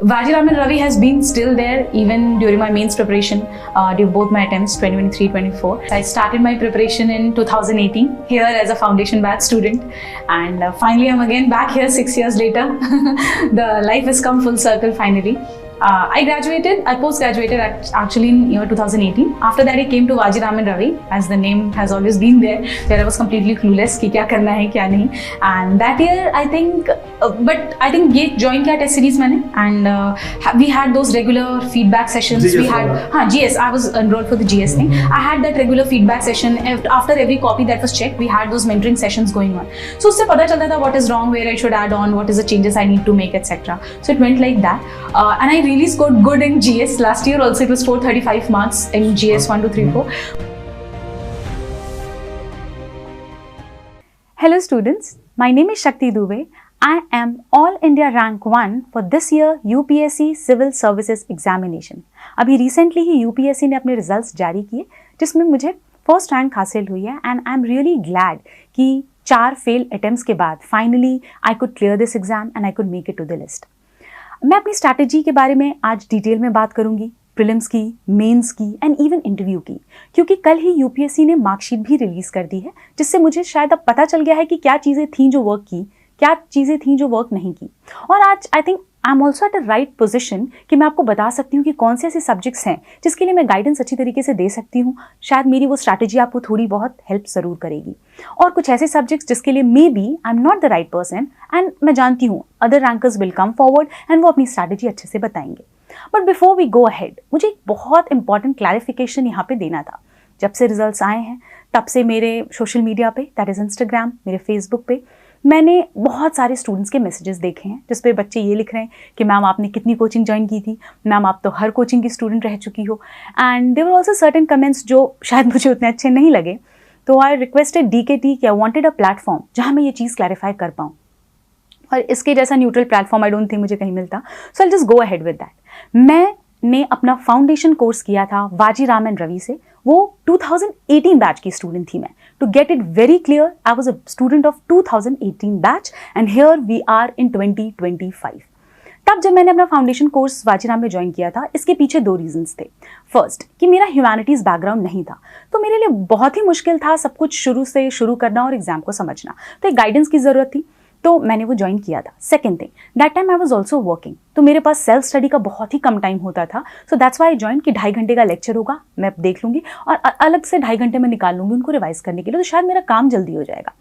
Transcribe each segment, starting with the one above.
Vajiraman Ravi has been still there even during my mains preparation, during both my attempts, 2023-24. I started my preparation in 2018 here as a foundation batch student, and finally I'm again back here 6 years later. The life has come full circle finally. I post-graduated actually in year 2018. After that I came to Vajiraman Ravi, as the name has always been there, where I was completely clueless कि क्या करना है क्या नहीं. And that year I think ये join किया test series मैंने, and we had those regular feedback sessions. GS we had GS. I was enrolled for the GS thing. I had that regular feedback session. After every copy that was checked, we had those mentoring sessions going on. So उससे पता चलता था what is wrong, where I should add on, what is the changes I need to make, etc. So it went like that, and I really scored good in GS. Last year also it was 435 marks in GS 1, 2, 3, 4. Hello students, my name is Shakti Dubey. I am All India Rank 1 for this year UPSC Civil Services Examination. अभी recently ही UPSC ने अपने results जारी किए जिसमें मुझे first rank हासिल हुई है, and I am really glad कि 4 फेल अटेम्प्ट्स के बाद finally I could clear this exam and I could make it to the list. मैं अपनी स्ट्रैटेजी के बारे में आज डिटेल में बात करूंगी, प्रीलिम्स की, मेंस की एंड इवन इंटरव्यू की, क्योंकि कल ही यूपीएससी ने मार्कशीट भी रिलीज कर दी है, जिससे मुझे शायद अब पता चल गया है कि क्या चीज़ें थीं जो वर्क की, क्या चीज़ें थीं जो वर्क नहीं की. और आज आई think I am also at a right position कि मैं आपको बता सकती हूँ कि कौन से ऐसे सब्जेक्ट्स हैं जिसके लिए मैं गाइडेंस अच्छी तरीके से दे सकती हूँ. शायद मेरी वो स्ट्रैटेजी आपको थोड़ी बहुत हेल्प ज़रूर करेगी. और कुछ ऐसे सब्जेक्ट्स जिसके लिए maybe I am not the right person, and मैं जानती हूँ other rankers will come forward and वो अपनी स्ट्रैटेजी अच्छे से बताएंगे. But before we go ahead, मुझे एक बहुत इंपॉर्टेंट क्लैरिफिकेशन यहाँ पे देना था. जब से रिजल्ट्स आए हैं तब से मेरे सोशल मीडिया पे, दैट इज़ इंस्टाग्राम, मेरे फेसबुक पे, मैंने बहुत सारे स्टूडेंट्स के मैसेजेस देखे हैं जिस पे बच्चे ये लिख रहे हैं कि मैम आपने कितनी कोचिंग ज्वाइन की थी, मैम आप तो हर कोचिंग की स्टूडेंट रह चुकी हो. And there were also certain comments जो शायद मुझे उतने अच्छे नहीं लगे. तो आई रिक्वेस्टेड DKT कि आई वांटेड अ प्लेटफॉर्म जहाँ मैं ये चीज़ क्लैरिफाई कर पाऊँ, और इसके जैसा neutral platform I don't think मुझे कहीं मिलता. So I just go ahead with that. मैंने अपना फाउंडेशन कोर्स किया था वाजीरामन रवि से. वो 2018 बैच की स्टूडेंट थी मैं. To get it very clear, I was a student of 2018 batch and here we are in 2025. तब जब मैंने अपना फाउंडेशन कोर्स वाजीराम में ज्वाइन किया था, इसके पीछे 2 रीजंस थे. फर्स्ट कि मेरा ह्यूमैनिटीज़ बैकग्राउंड नहीं था, तो मेरे लिए बहुत ही मुश्किल था सब कुछ शुरू से शुरू करना और एग्जाम को समझना, तो एक गाइडेंस की ज़रूरत थी, तो मैंने वो ज्वाइन किया था. Second thing, that time I was also working, तो मेरे पास सेल्फ स्टडी का बहुत ही कम टाइम होता था. So that's why I join कि 2.5 घंटे का लेक्चर होगा, मैं देख लूँगी और अलग से 2.5 घंटे में निकाल लूँगी उनको रिवाइज करने के लिए, तो शायद मेरा काम जल्दी हो जाएगा.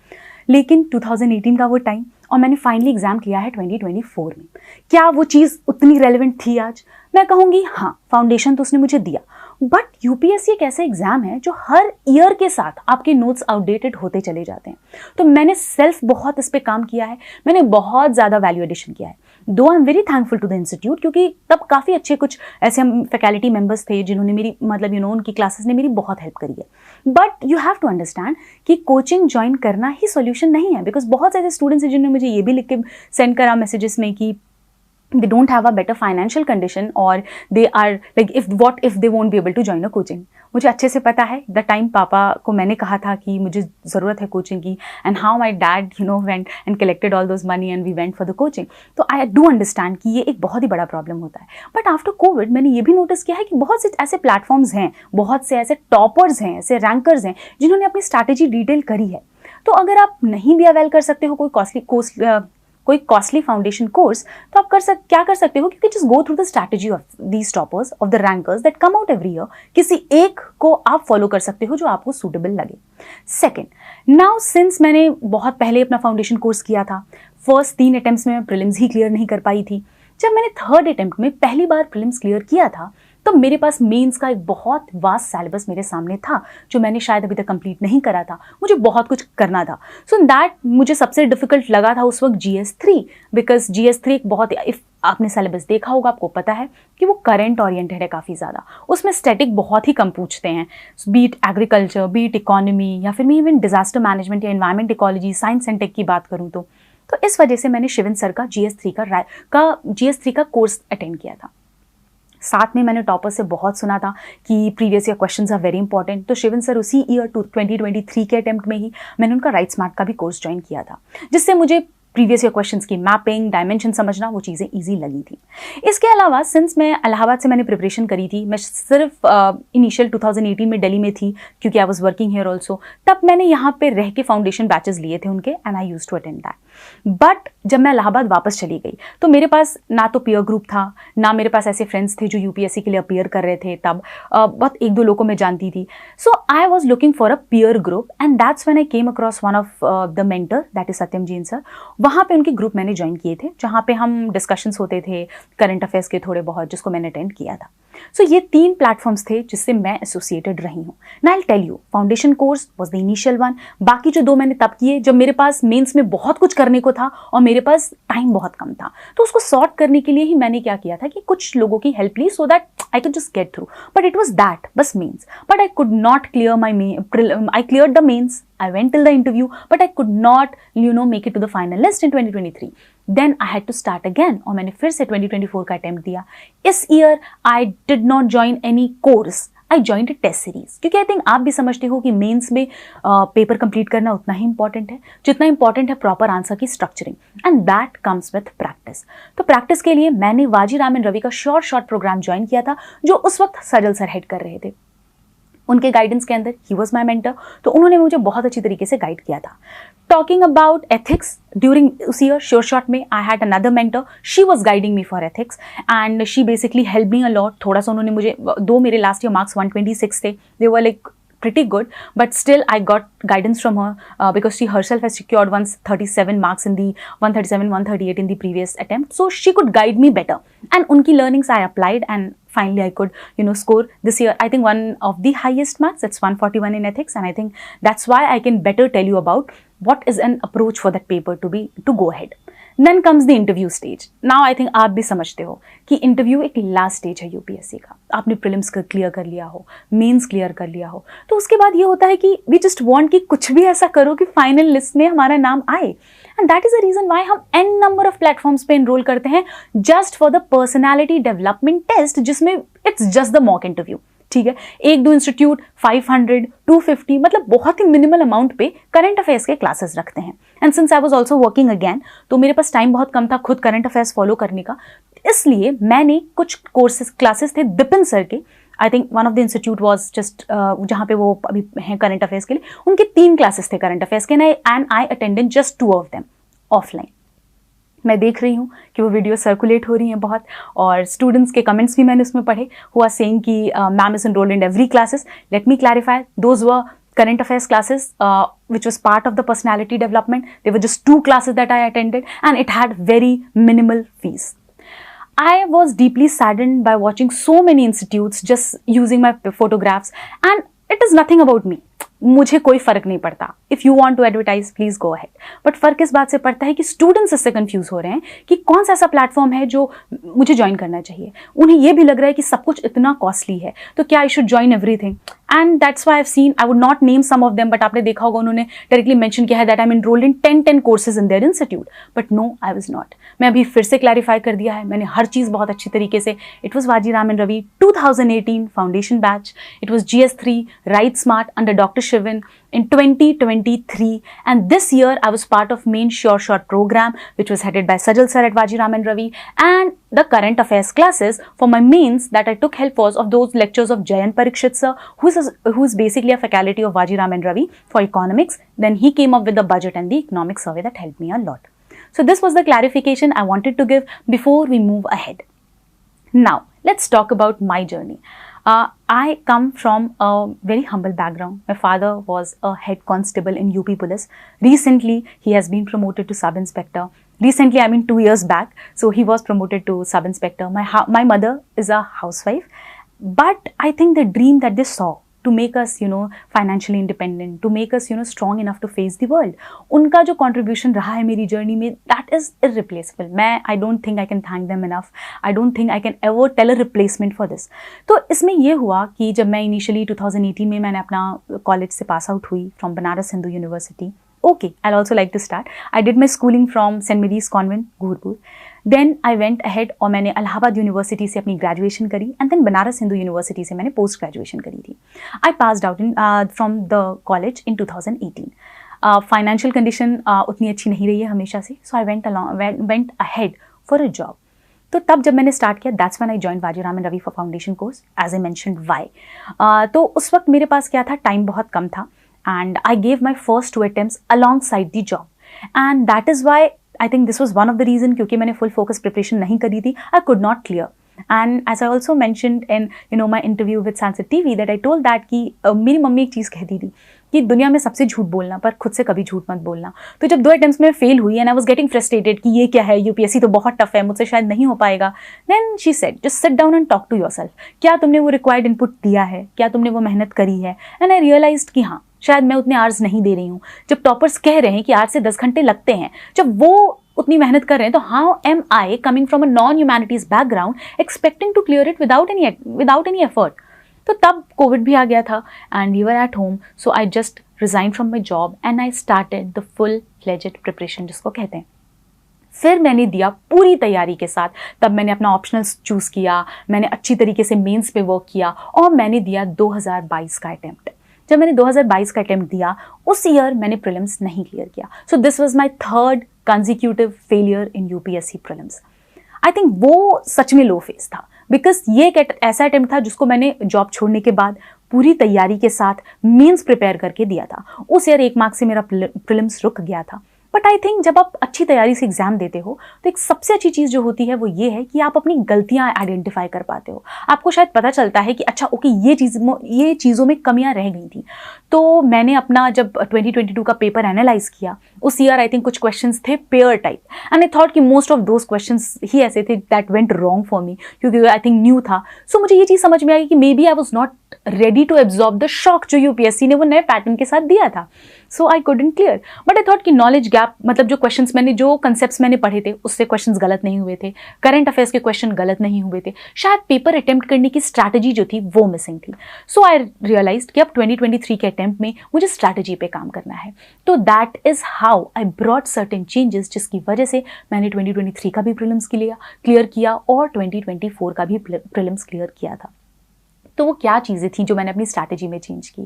लेकिन 2018 का वो टाइम, और मैंने फाइनली एग्जाम किया है 2024 में. क्या वो चीज़ उतनी रेलिवेंट थी आज? मैं कहूँगी हाँ, फाउंडेशन तो उसने मुझे दिया, बट यूपीएससी एक ऐसा एग्जाम है जो हर ईयर के साथ आपके नोट्स आउटडेटेड होते चले जाते हैं. तो मैंने सेल्फ बहुत इस पे काम किया है, मैंने बहुत ज़्यादा वैल्यू एडिशन किया है. Though I am very thankful to the institute, क्योंकि तब काफ़ी अच्छे कुछ ऐसे हम फैकल्टी मेंबर्स थे जिन्होंने मेरी उनकी क्लासेस ने मेरी बहुत हेल्प करी है. But you have to understand कि कोचिंग ज्वाइन करना ही सोल्यूशन नहीं है, बिकॉज बहुत सारे स्टूडेंट्स हैं जिन्होंने मुझे ये भी लिख के सेंड करा मैसेजेस में कि they don't have a better financial condition, or they are like what if they won't be able to join a coaching. मुझे अच्छे से पता है द टाइम पापा को मैंने कहा था कि मुझे ज़रूरत है कोचिंग की, and how my dad went and collected all those money and we went for the coaching. तो आई डू अंडरस्टैंड कि ये एक बहुत ही बड़ा प्रॉब्लम होता है. बट आफ्टर कोविड मैंने ये भी नोटिस किया है कि बहुत से ऐसे प्लेटफॉर्म्स हैं, बहुत से ऐसे टॉपर्स हैं, ऐसे रैंकर्स हैं जिन्होंने अपनी स्ट्रैटेजी डिटेल करी है. तो अगर आप नहीं भी अवेल कर सकते हो कोई कॉस्टली फाउंडेशन कोर्स, तो आप क्या कर सकते हो कि just go through the strategy of these toppers, of the rankers that come out every year. किसी एक को आप फॉलो कर सकते हो जो आपको सूटेबल लगे. सेकेंड, नाउ सिंस मैंने बहुत पहले अपना फाउंडेशन कोर्स किया था, फर्स्ट 3 अटेम्प्ट्स में मैं प्रीलिम्स ही क्लियर नहीं कर पाई थी. जब मैंने 3rd अटेम्प्ट में पहली बार प्रीलिम्स क्लियर किया था, तो मेरे पास मेंस का एक बहुत वास्ट सिलेबस मेरे सामने था जो मैंने शायद अभी तक कंप्लीट नहीं करा था. मुझे बहुत कुछ करना था. सो दैट मुझे सबसे डिफिकल्ट लगा था उस वक्त GS3, बिकॉज GS3 एक बहुत, इफ आपने सिलेबस देखा होगा आपको पता है कि वो करंट ओरिएंटेड है काफ़ी ज़्यादा. उसमें स्टैटिक बहुत ही कम पूछते हैं, बीट एग्रीकल्चर, बीट इकोनॉमी, या फिर मैं इवन डिजास्टर मैनेजमेंट या environment ecology, science and tech की बात करूँ तो इस वजह से मैंने शिवन सर का GS3 का कोर्स अटेंड किया था. साथ में मैंने टॉपर से बहुत सुना था कि previous year questions are very important. तो शिवन सर उसी ईयर 2023 के अटेम्प्ट में ही मैंने उनका राइट स्मार्ट का भी कोर्स ज्वाइन किया था, जिससे मुझे प्रीवियस ईयर क्वेश्चंस की मैपिंग, डायमेंशन समझना, वो चीज़ें ईजी लगी थी। इसके अलावा सिंस मैं इलाहाबाद से मैंने प्रिपरेशन करी थी, मैं सिर्फ इनिशियल 2018 में दिल्ली में थी क्योंकि I was working here also, तब मैंने यहाँ पे रह के फाउंडेशन बैचेस लिए थे उनके, and I used to attend that. But जब मैं इलाहाबाद वापस चली गई तो मेरे पास ना तो पीयर ग्रुप था, ना मेरे पास ऐसे फ्रेंड्स थे जो यूपीएससी के लिए अपीयर कर रहे थे। तब बहुत एक दो लोगों को मैं जानती थी। So I was looking for a peer group, and that's when I came across one of the mentor, that is Satyam Jain sir. वहाँ पे उनके ग्रुप मैंने ज्वाइन किए थे, जहाँ पे हम डिस्कशंस होते थे करंट अफेयर्स के थोड़े बहुत, जिसको मैंने अटेंड किया था। सो ये 3 प्लेटफॉर्म्स थे जिससे मैं एसोसिएटेड रही हूँ। Now I will tell you, foundation course was the initial one. बाकी जो 2 मैंने तब किए जब मेरे पास मेंस में बहुत कुछ करने को था और मेरे पास टाइम बहुत कम था, तो उसको सॉर्ट करने के लिए ही मैंने क्या किया था कि कुछ लोगों की हेल्प ली, so that I could just get through. But it was that, बस mains. But I could not clear my I cleared the mains, I went till the interview, but I could not, make it to the final list in 2023. Then I had to start again, और मैंने फिर से 2024 का attempt दिया। इस year I did not join any course, I joined a test series, क्योंकि I think आप भी समझते हो कि मेंस में पेपर कंप्लीट करना उतना ही इंपॉर्टेंट है जितना इंपॉर्टेंट है प्रॉपर आंसर की structuring, and that comes with practice. तो प्रैक्टिस के लिए मैंने वाजी राम एंड रवि का शॉर्ट प्रोग्राम ज्वाइन किया था, जो उस वक्त सजल सर हेड कर रहे थे। उनके गाइडेंस के अंदर ही वॉज माई मेंटर, तो उन्होंने मुझे बहुत अच्छी तरीके से गाइड किया था। टॉकिंग अबाउट एथिक्स, ड्यूरिंग उस ईयर श्योर शॉट में I had another mentor, she was guiding me for ethics, and she basically help me a lot. थोड़ा सा उन्होंने मुझे, दो मेरे लास्ट ईयर मार्क्स 126 थे, they were like pretty good, but still I got guidance from her because she herself has secured 137 marks in the 137 138 in the previous attempt, so she could guide me better, and unki learnings I applied, and finally I could score this year I think one of the highest marks. It's 141 in ethics, and I think that's why I can better tell you about what is an approach for that paper to go ahead. Then comes the interview stage. Now I think आप भी समझते हो कि interview एक last stage है UPSC का। आपने prelims clear कर लिया हो, मेंस क्लियर कर लिया हो, तो उसके बाद ये होता है कि वी जस्ट वांट कि कुछ भी ऐसा करो कि फाइनल लिस्ट में हमारा नाम आए, and that is the reason why हम n नंबर ऑफ प्लेटफॉर्म्स पे एनरोल करते हैं just for the personality development test, जिसमें it's just the mock interview. ठीक है, 1-2 इंस्टीट्यूट 500 250 मतलब बहुत ही मिनिमल अमाउंट पे करंट अफेयर्स के क्लासेस रखते हैं। And since I was also working again, तो मेरे पास टाइम बहुत कम था खुद करंट अफेयर्स फॉलो करने का, इसलिए मैंने कुछ कोर्सेज क्लासेस थे दिपिन सर के, I think one of the institute was just जहाँ पे वो अभी हैं करंट अफेयर्स के लिए, उनके 3 क्लासेस थे करंट अफेयर्स के, and I attended just 2 of them offline. मैं देख रही हूँ कि वो वीडियो सर्कुलेट हो रही हैं बहुत, और स्टूडेंट्स के कमेंट्स भी मैंने उसमें पढ़े, हुआ सेइंग कि ma'am is enrolled in every classes. Let me clarify, those were current affairs classes which was part of the personality development. They were just 2 classes that I attended, and it had very minimal fees. I was deeply saddened by watching so many institutes just using my photographs, and it is nothing about me. मुझे कोई फर्क नहीं पड़ता। If you want to advertise please go ahead, but फर्क इस बात से पड़ता है कि स्टूडेंट्स इससे कंफ्यूज हो रहे हैं कि कौन सा ऐसा प्लेटफॉर्म है जो मुझे ज्वाइन करना चाहिए। उन्हें यह भी लग रहा है कि सब कुछ इतना कॉस्टली है, तो क्या I should join everything, and that's why I have seen, I would not name some of them, but आपने देखा होगा उन्होंने डायरेक्टली मेंशन किया है that I am enrolled in 10 courses in their institute, but no I was not. मैं अभी फिर से क्लैरिफाई कर दिया है, मैंने हर चीज़ बहुत अच्छी तरीके से, it was Vajiram and Ravi 2018 foundation batch, it was GS3 write smart under doctor Shivin in 2023, and this year I was part of main sure shot program which was headed by Sajal sir at Vaji Ram and Ravi, and the current affairs classes for my mains that I took help was of those lectures of Jayant Parikshit sir, who is basically a faculty of Vaji Ram and Ravi for economics. Then he came up with the budget and the economic survey that helped me a lot. So this was the clarification I wanted to give before we move ahead. Now let's talk about my journey. I come from a very humble background. My father was a head constable in UP Police. Recently, he has been promoted to sub-inspector. Recently, I mean 2 years back, so he was promoted to sub-inspector. My mother is a housewife, but I think the dream that they saw to make us, financially independent, to make us, strong enough to face the world, उनका जो contribution रहा है मेरी journey में, that is irreplaceable. I don't think I can thank them enough. I don't think I can ever tell a replacement for this. तो इसमें ये हुआ कि जब मैं initially 2018 में मैंने अपना college से pass out हुई from Banaras Hindu University. Okay, I'll also like to start. I did my schooling from St. Mary's Convent, Gurpur. Then I went ahead और मैंने इलाहाबाद यूनिवर्सिटी से अपनी ग्रेजुएशन करी, and then Banaras Hindu university से मैंने post graduation करी थी। I passed out from the college in 2018. Financial condition उतनी अच्छी नहीं रही है हमेशा से, so I went ahead for a job. तो तब जब मैंने स्टार्ट किया, that's when I join Vajiram and Ravi for foundation course, as I mentioned why. तो उस वक्त मेरे पास क्या था, टाइम बहुत कम था, and I gave my first 2 attempts alongside the job, and that is why I think this was one of the reason, क्योंकि मैंने फुल फोकस प्रिपरेशन नहीं करी थी, I could not clear. And as I also mentioned in my interview with Sansad TV that I told that कि मेरी mummy एक चीज़ कहती थी कि दुनिया में सबसे झूठ बोलना, पर खुद से कभी झूठ मत बोलना। तो जब 2 attempts में फेल हुई and I was getting frustrated कि ये क्या है, यूपीएससी तो बहुत टफ है, मुझसे शायद नहीं हो पाएगा, then she said just sit down and talk to yourself. क्या तुमने वो रिक्वायर्ड इनपुट दिया है, क्या तुमने वो मेहनत करी है? एंड आई रियलाइज्ड कि हाँ, शायद मैं उतने आवर्स नहीं दे रही हूँ। जब टॉपर्स कह रहे हैं कि 8 से 10 घंटे लगते हैं, जब वो उतनी मेहनत कर रहे हैं, तो how am I coming from a non humanities background expecting to clear it without any effort? तो तब कोविड भी आ गया था and we were at home, so I just resign from my job and I started the full fledged preparation जिसको कहते हैं। फिर मैंने दिया पूरी तैयारी के साथ, तब मैंने अपना ऑप्शनल्स चूज़ किया, मैंने अच्छी तरीके से मेंस पे वर्क किया और मैंने दिया 2022 का अटेम्प्ट। जब मैंने 2022 का अटेम्प्ट दिया, उस ईयर मैंने प्रीलिम्स नहीं क्लियर किया, सो this was my 3rd consecutive failure in UPSC prelims. I think वो सच में लो फेस था, बिकॉज ये एक ऐसा अटेम्प्ट था जिसको मैंने जॉब छोड़ने के बाद पूरी तैयारी के साथ मेंस प्रिपेयर करके दिया था। उस ईयर 1 मार्क से मेरा प्रीलिम्स रुक गया था। बट आई थिंक जब आप अच्छी तैयारी से एग्जाम देते हो तो एक सबसे अच्छी चीज़ जो होती है वो ये है कि आप अपनी गलतियां आइडेंटिफाई कर पाते हो। आपको शायद पता चलता है कि अच्छा ओके, ये चीज़ों में कमियां रह गई थी। तो मैंने अपना जब 2022 का पेपर एनालाइज किया, उस ईयर आई थिंक कुछ क्वेश्चंस थे pair type, and I thought कि मोस्ट ऑफ दोज क्वेश्चंस ही ऐसे थे that went wrong for me, क्योंकि आई थिंक न्यू था। सो मुझे ये चीज़ समझ में आई कि maybe I was not ready to absorb the shock जो यूपीएससी ने वो नए पैटर्न के साथ दिया था। So I couldn't clear, but I thought कि नॉलेज गैप, मतलब जो क्वेश्चंस मैंने, जो कंसेप्ट्स मैंने पढ़े थे उससे क्वेश्चंस गलत नहीं हुए थे, करंट अफेयर्स के क्वेश्चन गलत नहीं हुए थे, शायद पेपर अटेम्प्ट करने की स्ट्रैटेजी जो थी वो मिसिंग थी। सो आई रियलाइज्ड कि अब 2023 के अटेम्प्ट में मुझे स्ट्रैटेजी पे काम करना है। तो that is how I brought certain changes, जिसकी वजह से मैंने 2023 का भी प्रीलिम्स क्लियर किया और 2024 का भी प्रीलिम्स क्लियर किया था। तो वो क्या चीज़ें थी जो मैंने अपनी स्ट्रैटेजी में चेंज की?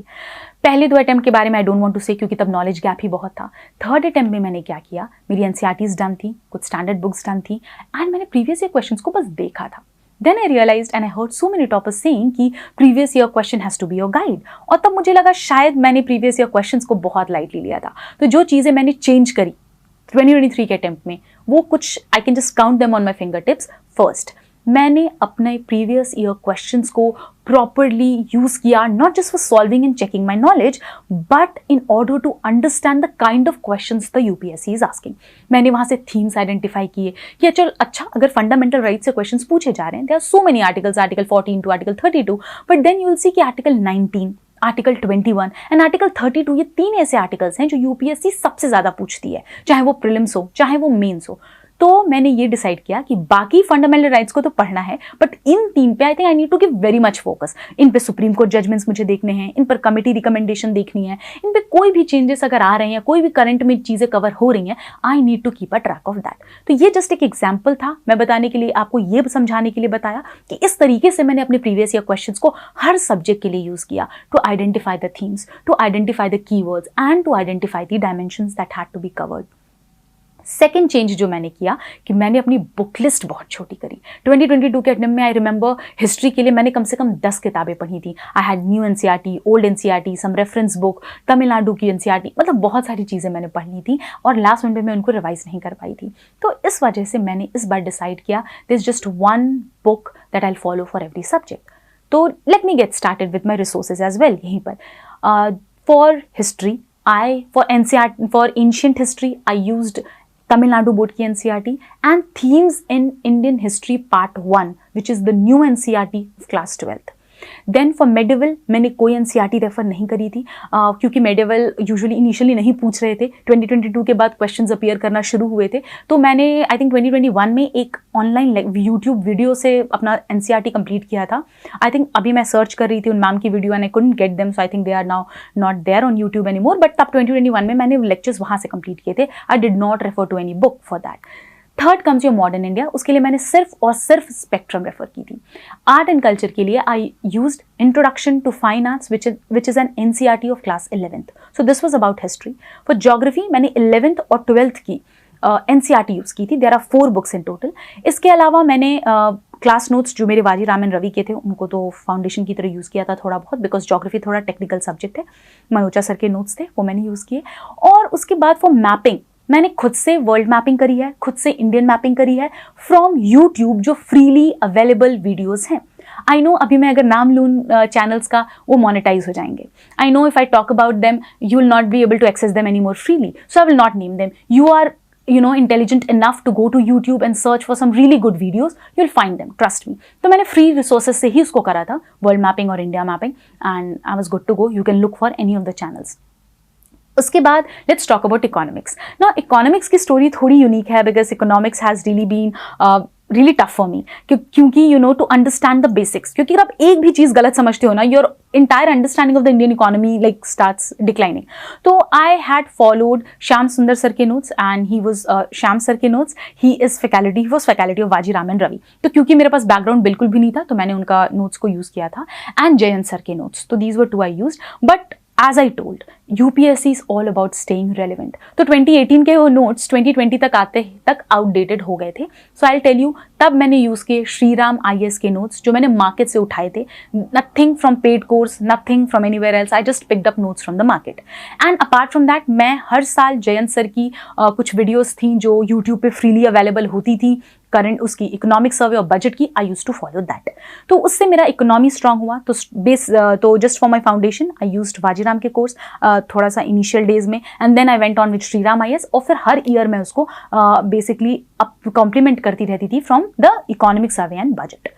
पहले 2 अटेम्प्ट के बारे में आई डोंट वांट टू से, क्योंकि तब नॉलेज गैप ही बहुत था। 3rd अटेम्प्ट में मैंने क्या किया, मेरी एनसीईआरटीज डन थी, कुछ स्टैंडर्ड बुक्स डन थी, एंड मैंने प्रीवियस ईयर क्वेश्चंस को बस देखा था। Then I realised and I heard so many toppers saying कि previous year question has to be your guide, और तब मुझे लगा शायद मैंने प्रीवियस ईयर क्वेश्चंस को बहुत लाइटली लिया था। तो जो चीज़ें मैंने चेंज करी 2023 के अटेम्प्ट में, वो कुछ I can just count them on my finger tips. First, मैंने अपने प्रीवियस ईयर क्वेश्चंस को प्रॉपरली यूज किया, not just for solving and checking my knowledge, but in order to understand the kind of questions the UPSC is asking. मैंने वहां से themes identify किए कि अच्छा अगर फंडामेंटल राइट से क्वेश्चंस पूछे जा रहे हैं, there are so many articles, article 14 to article 32, but then you will see कि आर्टिकल 19, आर्टिकल 21 एंड आर्टिकल 32, ये 3 ऐसे आर्टिकल्स हैं जो यूपीएससी सबसे ज्यादा पूछती है, चाहे वो प्रीलिम्स हो चाहे वो मेंस हो। तो मैंने ये डिसाइड किया कि बाकी फंडामेंटल राइट्स को तो पढ़ना है, बट इन 3 पे I think I need to give very much focus. इन पे सुप्रीम कोर्ट जजमेंट्स मुझे देखने हैं, इन पर कमिटी रिकमेंडेशन देखनी है, इन पे कोई भी चेंजेस अगर आ रहे हैं, कोई भी करंट में चीजें कवर हो रही हैं, I need to keep a track of that. तो ये जस्ट एक एग्जाम्पल था, मैं बताने के लिए, आपको ये समझाने के लिए बताया कि इस तरीके से मैंने अपने प्रीवियस ईयर क्वेश्चंस को हर सब्जेक्ट के लिए यूज किया, to identify the themes, to identify the keywords and to identify the dimensions that had to be covered. Second change जो मैंने किया कि मैंने अपनी बुक लिस्ट बहुत छोटी करी। 2022 के अटेम्प्ट में आई रिमेंबर हिस्ट्री के लिए मैंने कम से कम 10 किताबें पढ़ी थी। I had new NCERT, old NCERT, some reference book, Tamil Nadu की एनसीईआरटी, मतलब बहुत सारी चीज़ें मैंने पढ़ ली थी और लास्ट मिनट में उनको रिवाइज नहीं कर पाई थी। तो इस वजह से मैंने इस बार डिसाइड किया this is just one book that I follow for every subject. तो let me get started with my resources as well. यहीं पर for history for ancient history, I used Tamil Nadu board की NCERT and themes in Indian history part 1, which is the new NCERT of class 12th. Then for medieval मैंने कोई NCERT refer नहीं करी थी, क्योंकि medieval usually initially नहीं पूछ रहे थे। 2022 के बाद क्वेश्चंस अपीयर करना शुरू हुए थे, तो मैंने आई थिंक 2021 में एक ऑनलाइन यूट्यूब वीडियो से अपना एनसीईआरटी कंप्लीट किया था। आई थिंक अभी मैं सर्च कर रही थी उन मैम की video and I couldn't get them, so I think they are now not there on YouTube any more, but तब 2021 में मैंने लेक्चर्स वहाँ से कंप्लीट किए थे। I did not refer to any book for that. Third comes your modern India, उसके लिए मैंने सिर्फ और सिर्फ स्पेक्ट्रम रेफर की थी। आर्ट एंड कल्चर के लिए I used introduction to fine arts which is an NCERT of class 11th, so this was about history. For geography मैंने 11th और 12th की NCERT यूज़ की थी। There are 4 books in total. इसके अलावा मैंने क्लास नोट्स जो मेरे वाजी राम एंड रवि के थे उनको तो फाउंडेशन की तरह यूज़ किया था थोड़ा बहुत, बिकॉज ज्योग्राफी थोड़ा टेक्निकल सब्जेक्ट है। मनोजा सर के नोट्स थे वो मैंने यूज़ किए। और उसके बाद फॉर मैपिंग मैंने खुद से वर्ल्ड मैपिंग करी है, खुद से इंडियन मैपिंग करी है फ्रॉम यूट्यूब, जो फ्रीली अवेलेबल वीडियोज़ हैं। आई नो अभी मैं अगर नाम लूँ चैनल्स का वो मोनेटाइज हो जाएंगे। I know if I talk about them you will not be able to access them any more freely, so I will not name them. You are intelligent enough to go to YouTube and search for some really good videos, you'll find them, trust me. तो मैंने free resources से ही उसको करा था, world mapping और India mapping, and I was good to go. You can look for any of the channels. उसके बाद let's talk about economics. Now economics की story थोड़ी यूनिक है because economics has really been really tough for me क्योंकि to understand the basics, क्योंकि अगर आप एक भी चीज़ गलत समझते हो ना, your entire understanding of the Indian economy like starts declining. तो I had followed श्याम सुंदर सर के notes and he was Shyam sir के notes, he was faculty of Vajiram and Ravi. तो क्योंकि मेरे पास बैकग्राउंड बिल्कुल भी नहीं था तो मैंने उनका notes को यूज़ किया था, एंड जयंत सर के notes, तो these were 2 I used, but as I told, UPSC is all about staying relevant. तो 2018 के वो नोट्स 2020 तक आते तक आउटडेटेड हो गए थे। सो आई टेल यू, तब मैंने यूज़ किए श्रीराम IAS के नोट्स जो मैंने मार्केट से उठाए थे। Nothing from paid course, nothing from anywhere else, I just picked up notes from the market. And apart from that मैं हर साल जयंत सर की कुछ वीडियोज़ थी जो यूट्यूब पे फ्रीली अवेलेबल होती थी, करंट उसकी इकोनॉमिक सर्वे और बजट की, I use to follow that. तो उससे मेरा इकोनॉमी स्ट्रांग हुआ। तो just for my foundation I used Vajiram के कोर्स थोड़ा सा इनिशियल डेज में, and then I went on with Shriram IAS, और फिर हर ईयर मैं उसको बेसिकली कॉम्प्लीमेंट करती रहती थी from the economic survey and budget.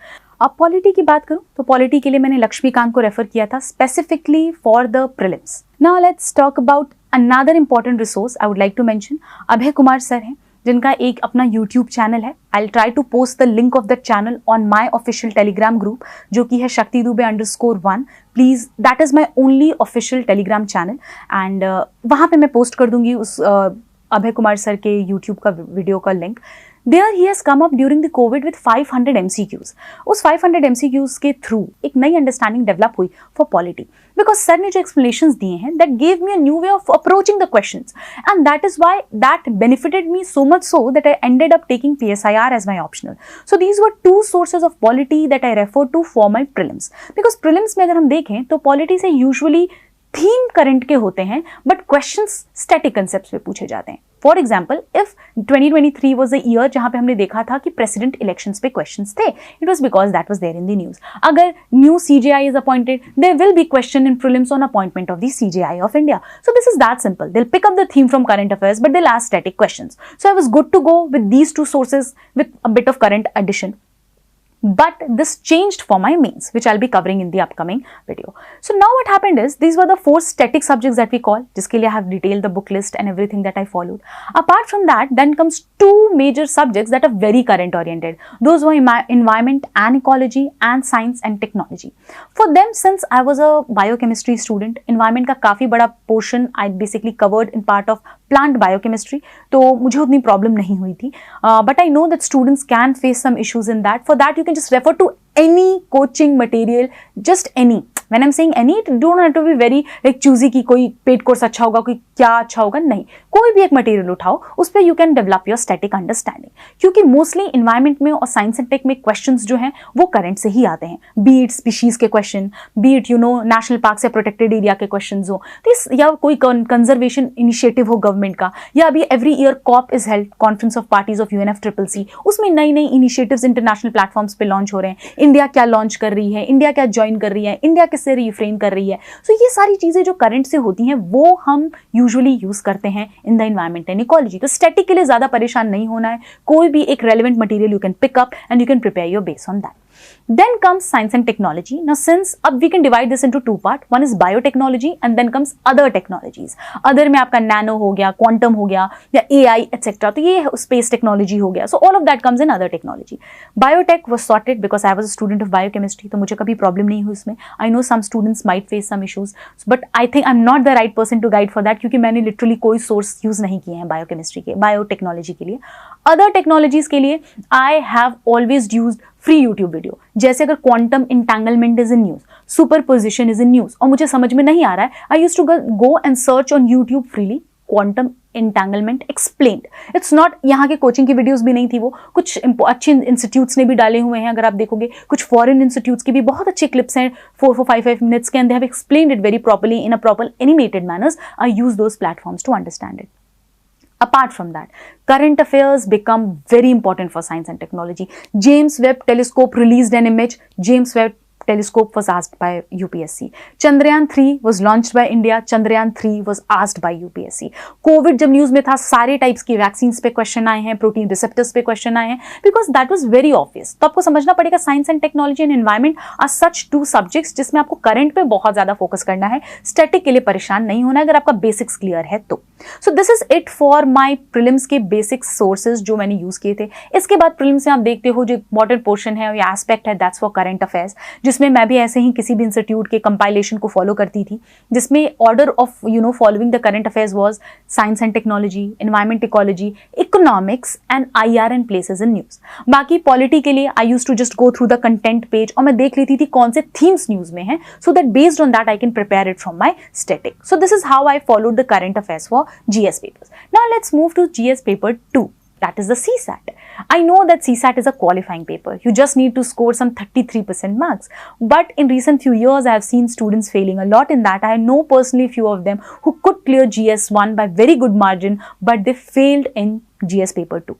अब पॉलिटी की बात करूं तो पॉलिटी के लिए मैंने लक्ष्मीकांत को रेफर किया था specifically for the prelims. Now let's talk about another important resource I would like to mention. Abhay Kumar sir हैं जिनका एक अपना YouTube चैनल है। I try to post the link of that channel on my official Telegram group जो कि है Shakti Dubey _1। Please, that is my only official Telegram channel, and वहाँ पे मैं पोस्ट कर दूंगी उस अभय कुमार सर के YouTube का वीडियो का link. There he has come up during the COVID with 500 MCQs. उस 500 MCQs के थ्रू एक नई अंडरस्टैंडिंग डेवलप हुई फॉर पॉलिटी, बिकॉज सर ने जो एक्सप्लेनेशंस दिए हैं that gave me a new way of approaching the questions, and that is why that benefited me so much so that I ended up taking PSIR as my optional. So these were 2 sources of polity that I referred to for my prelims. Because prelims में अगर हम देखें तो polity से usually theme current के होते हैं, but questions static concepts पे पूछे जाते हैं। For example, if 2023 was the year जहां पे हमने देखा था कि प्रेसिडेंट इलेक्शंस पे क्वेश्चंस थे, it was because that was there in the news. अगर new CJI is appointed, there will be question in prelims on appointment of the CJI of India. So this is that simple. They'll pick up the theme from current affairs, but they'll ask static questions. So I was good to go with these 2 sources with a bit of current addition. But this changed for my mains, which I'll be covering in the upcoming video. So now what happened is, these were the 4 static subjects that we call, jiske liye I have detailed the book list and everything that I followed. Apart from that, then comes 2 major subjects that are very current oriented. Those were environment and ecology and science and technology. For them, since I was a biochemistry student, environment का काफी बड़ा portion I basically covered in part of plant biochemistry, तो मुझे उतनी problem नहीं हुई थी. But I know that students can face some issues in that. For that, you can just refer to any coaching material, just any. When I'm saying any, it don't have to be very like choosy कि कोई paid course अच्छा होगा, कोई क्या अच्छा होगा, नहीं, कोई भी एक मटेरियल उठाओ, उस पर you can develop your static understanding, क्योंकि मोस्टली इन्वायरमेंट में और साइंस एंड टेक में क्वेश्चंस जो हैं वो करंट से ही आते हैं, बी इट स्पीशीज के question, B it national park या प्रोटेक्टेड एरिया के क्वेश्चन हो, या कोई कंजर्वेशन इनिशिएटिव हो गवर्नमेंट का, या अभी every year COP is held, conference of parties of UNFCCC, उसमें नई नई इनिशिएटिव्स इंटरनेशनल प्लेटफॉर्म्स पे लॉन्च हो रहे हैं, इंडिया क्या लॉन्च कर रही है, इंडिया क्या ज्वाइन कर रही है, इंडिया किससे रिफ्रेन कर रही है। सो ये सारी चीजें जो करंट से होती हैं वो हम यूजुअली यूज करते हैं in the environment and ecology. तो स्टैटिक के लिए ज्यादा परेशान नहीं होना है, कोई भी एक relevant material you can pick up and you can prepare your base on that. Then comes science and technology. Now since अब we can divide this into two part. One is biotechnology and then comes other technologies. Other में आपका nano हो गया, quantum हो गया या AI etc. तो ये space technology हो गया. So all of that comes in other technology. Biotech was sorted because I was a student of biochemistry. तो मुझे कभी problem नहीं हुई इसमें. I know some students might face some issues, but I think I'm not the right person to guide for that क्योंकि मैंने literally कोई source use नहीं किए हैं biochemistry के, biotechnology के लिए. Other technologies के लिए I have always used free YouTube video. जैसे अगर quantum entanglement is in news, superposition is in news और मुझे समझ में नहीं आ रहा है, I used to go and search on YouTube freely quantum entanglement explained. It's not यहाँ के कोचिंग की वीडियोस भी नहीं थी, वो कुछ अच्छे इंस्टीट्यूट्स ने भी डाले हुए हैं. अगर आप देखोगे कुछ फॉरेन इंस्टीट्यूट्स की भी बहुत अच्छे क्लिप्स हैं 4-5 मिनट्स के, and they have explained it very properly in a proper animated manners. I use those platforms to understand it. Apart from that, current affairs become very important for science and technology. James Webb Telescope released an image. James Webb Telescope was asked by UPSC. Chandrayaan 3 was launched by India. Chandrayaan 3 was asked by UPSC. COVID जब news में था, सारे types की vaccines पे question आए हैं, protein receptors पे question आए हैं, because that was very obvious. तो आपको समझना पड़ेगा science and technology and environment are such two subjects जिसमें आपको करंट पे बहुत ज्यादा फोकस करना है. स्टैटिक के लिए परेशान नहीं होना है अगर आपका बेसिक्स क्लियर है तो. सो this is it for my prelims के बेसिक सोर्सेज जो मैंने यूज किए थे. इसके बाद प्रीलिम्स में आप देखते हो जो इंपॉर्टेंट पोर्शन है या एस्पेक्ट है, दैट्स फॉर करंट अफेयर्स, जिसमें मैं भी ऐसे ही किसी भी इंस्टीट्यूट के कंपाइलेशन को फॉलो करती थी, जिसमें order of following the current affairs was science and technology, environment ecology, economics and IR and places in news. बाकी पॉलिटी के लिए I use to just go through the content page और मैं देख लेती थी कौन से थीम्स न्यूज में हैं, so that based on that I can prepare it from my static. So this is how I followed the current affairs for GS papers. Now let's move to GS paper 2. That is the CSAT. I know that CSAT is a qualifying paper. You just need to score some 33% marks. But in recent few years, I have seen students failing a lot in that. I know personally few of them who could clear GS1 by very good margin, but they failed in GS paper 2.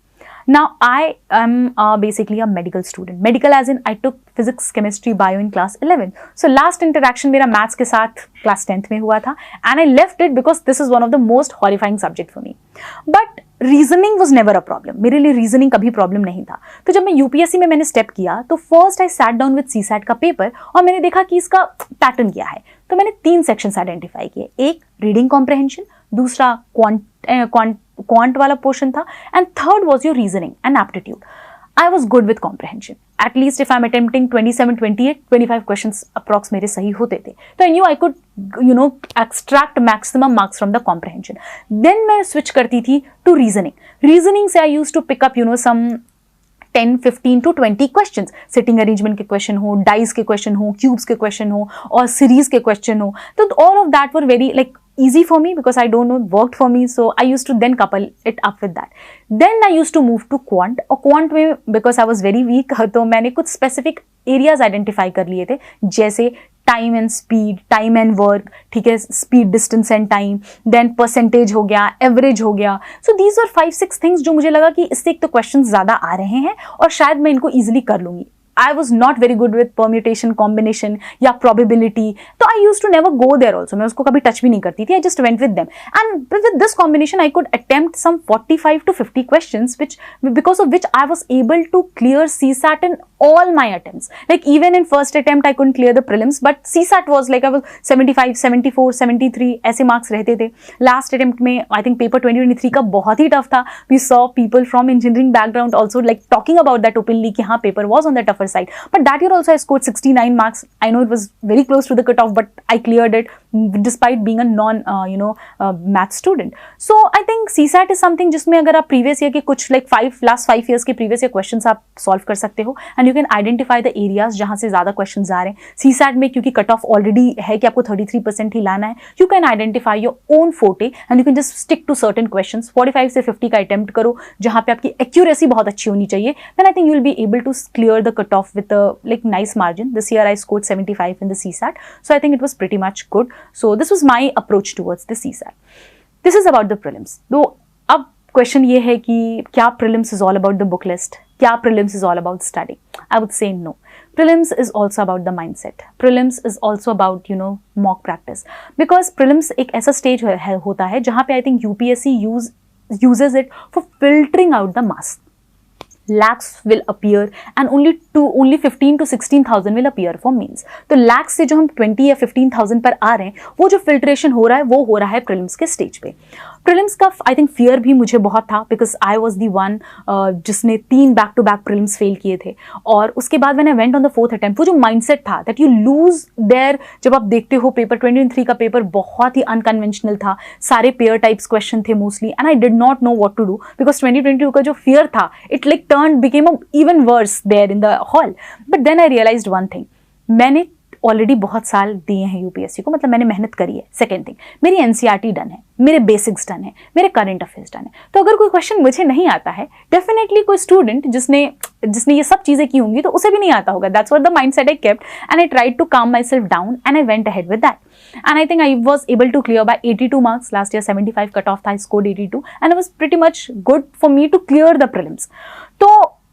Now, I am basically a medical student. Medical as in I took physics, chemistry, bio in class 11. So last interaction मेरा maths के साथ class 10th में हुआ था, and I left it because this is one of the most horrifying subject for me. But reasoning was never a problem. मेरे लिए reasoning कभी problem नहीं था. तो जब मैं यूपीएससी में मैंने स्टेप किया तो first I sat down with CSAT का पेपर और मैंने देखा कि इसका पैटर्न क्या है. तो मैंने 3 सेक्शंस आइडेंटिफाई किए. एक रीडिंग कॉम्प्रहेंशन, दूसरा क्वांट वाला पोर्शन था, and third was your reasoning and aptitude. I was good with comprehension. At least if I'm attempting 27, 28, 25 questions approx मेरे सही होते थे. तो I knew I could, extract maximum marks from the comprehension. Then मैं switch करती थी to reasoning. Reasoning से I used to pick up, some 10, 15 to 20 questions. Sitting arrangement के question हो, dice के question हो, cubes के question हो, और series के question हो. तो all of that were very easy for me because I don't know, it worked for me. So I used to then couple it up with that. Then I used to move to quant. और quant में because I was very weak, तो मैंने कुछ specific areas identify कर लिए थे, जैसे time and speed, time and work, ठीक है, speed, distance and time, then percentage हो गया, एवरेज हो गया. सो दीज आर 5-6 थिंग्स जो मुझे लगा कि इससे एक तो क्वेश्चन ज्यादा आ रहे हैं और शायद मैं इनको इजिली कर लूंगी. I was not very good with permutation, combination या probability. तो I used to never go there also. मैं उसको कभी touch भी नहीं करती थी. I just went with them. And with this combination, I could attempt some 45 to 50 questions, because of which I was able to clear CSAT in all my attempts. Even in first attempt, I couldn't clear the prelims, but CSAT was I was 75, 74, 73 ऐसे marks रहते थे. Last attempt में I think paper 2023 का बहुत ही tough था. We saw people from engineering background also talking about that openly कि हाँ paper was on the tougher side. But that year also I scored 69 marks. I know it was very close to the cutoff, but I cleared it despite being a non math student. So I think CSAT is something जिसमें अगर आप previous year के कुछ last 5 years के previous year questions आप solve कर सकते हो, and you can identify the areas जहाँ से ज़्यादा questions आ रहे हैं. CSAT में क्योंकि cutoff already है कि आपको 33% ही लाना है, you can identify your own forte and you can just stick to certain questions. 45 से 50 का attempt करो जहाँ पे आपकी accuracy बहुत अच्छी होनी चाहिए. Then I think you will be able to clear the cutoff with a nice margin. This year I scored 75 in the CSAT, so I think it was pretty much good. So this was my approach towards the CSAT. This is about the prelims. Though अब question ये है कि क्या prelims is all about the book list? क्या prelims is all about study? I would say no. Prelims is also about the mindset. Prelims is also about mock practice. Because prelims एक ऐसा stage होता है जहाँ पे I think UPSC uses it for filtering out the mass. lakhs will appear and only 15 to 16,000 will appear for mains. तो lakhs से जो हम 20 या 15,000 पर आ रहे हैं, वो जो filtration हो रहा है वो हो रहा है prelims के stage पे. Prelims का आई थिंक फियर भी मुझे बहुत था because I was the one जिसने 3 back to back prelims fail किए थे. और उसके बाद when I went on the 4th attempt, वो जो माइंडसेट था दैट यू लूज देयर, जब आप देखते हो पेपर 2023 का पेपर बहुत ही अनकन्वेंशनल था, सारे पेयर टाइप्स क्वेश्चन थे mostly, and I did not know what to do because 2022 का जो फियर था it like turn became even worse there in the hall. But then I realized one thing, मैंने already बहुत साल दिए हैं UPSC को, मतलब मैंने मेहनत करी है. सेकेंड थिंग, मेरी एनसीईआरटी डन है, मेरे बेसिक्स डन है, मेरे करंट अफेयर्स डन है. तो अगर कोई क्वेश्चन मुझे नहीं आता है, डेफिनेटली कोई स्टूडेंट जिसने ये सब चीजें की होंगी तो उसे भी नहीं आता होगा. That's what the mindset I kept and I tried to calm myself down and I went ahead with that. And I think I was able to clear by 82 marks. Last year 75 cut off था, I scored 82 and it was pretty much good for me to clear the prelims. तो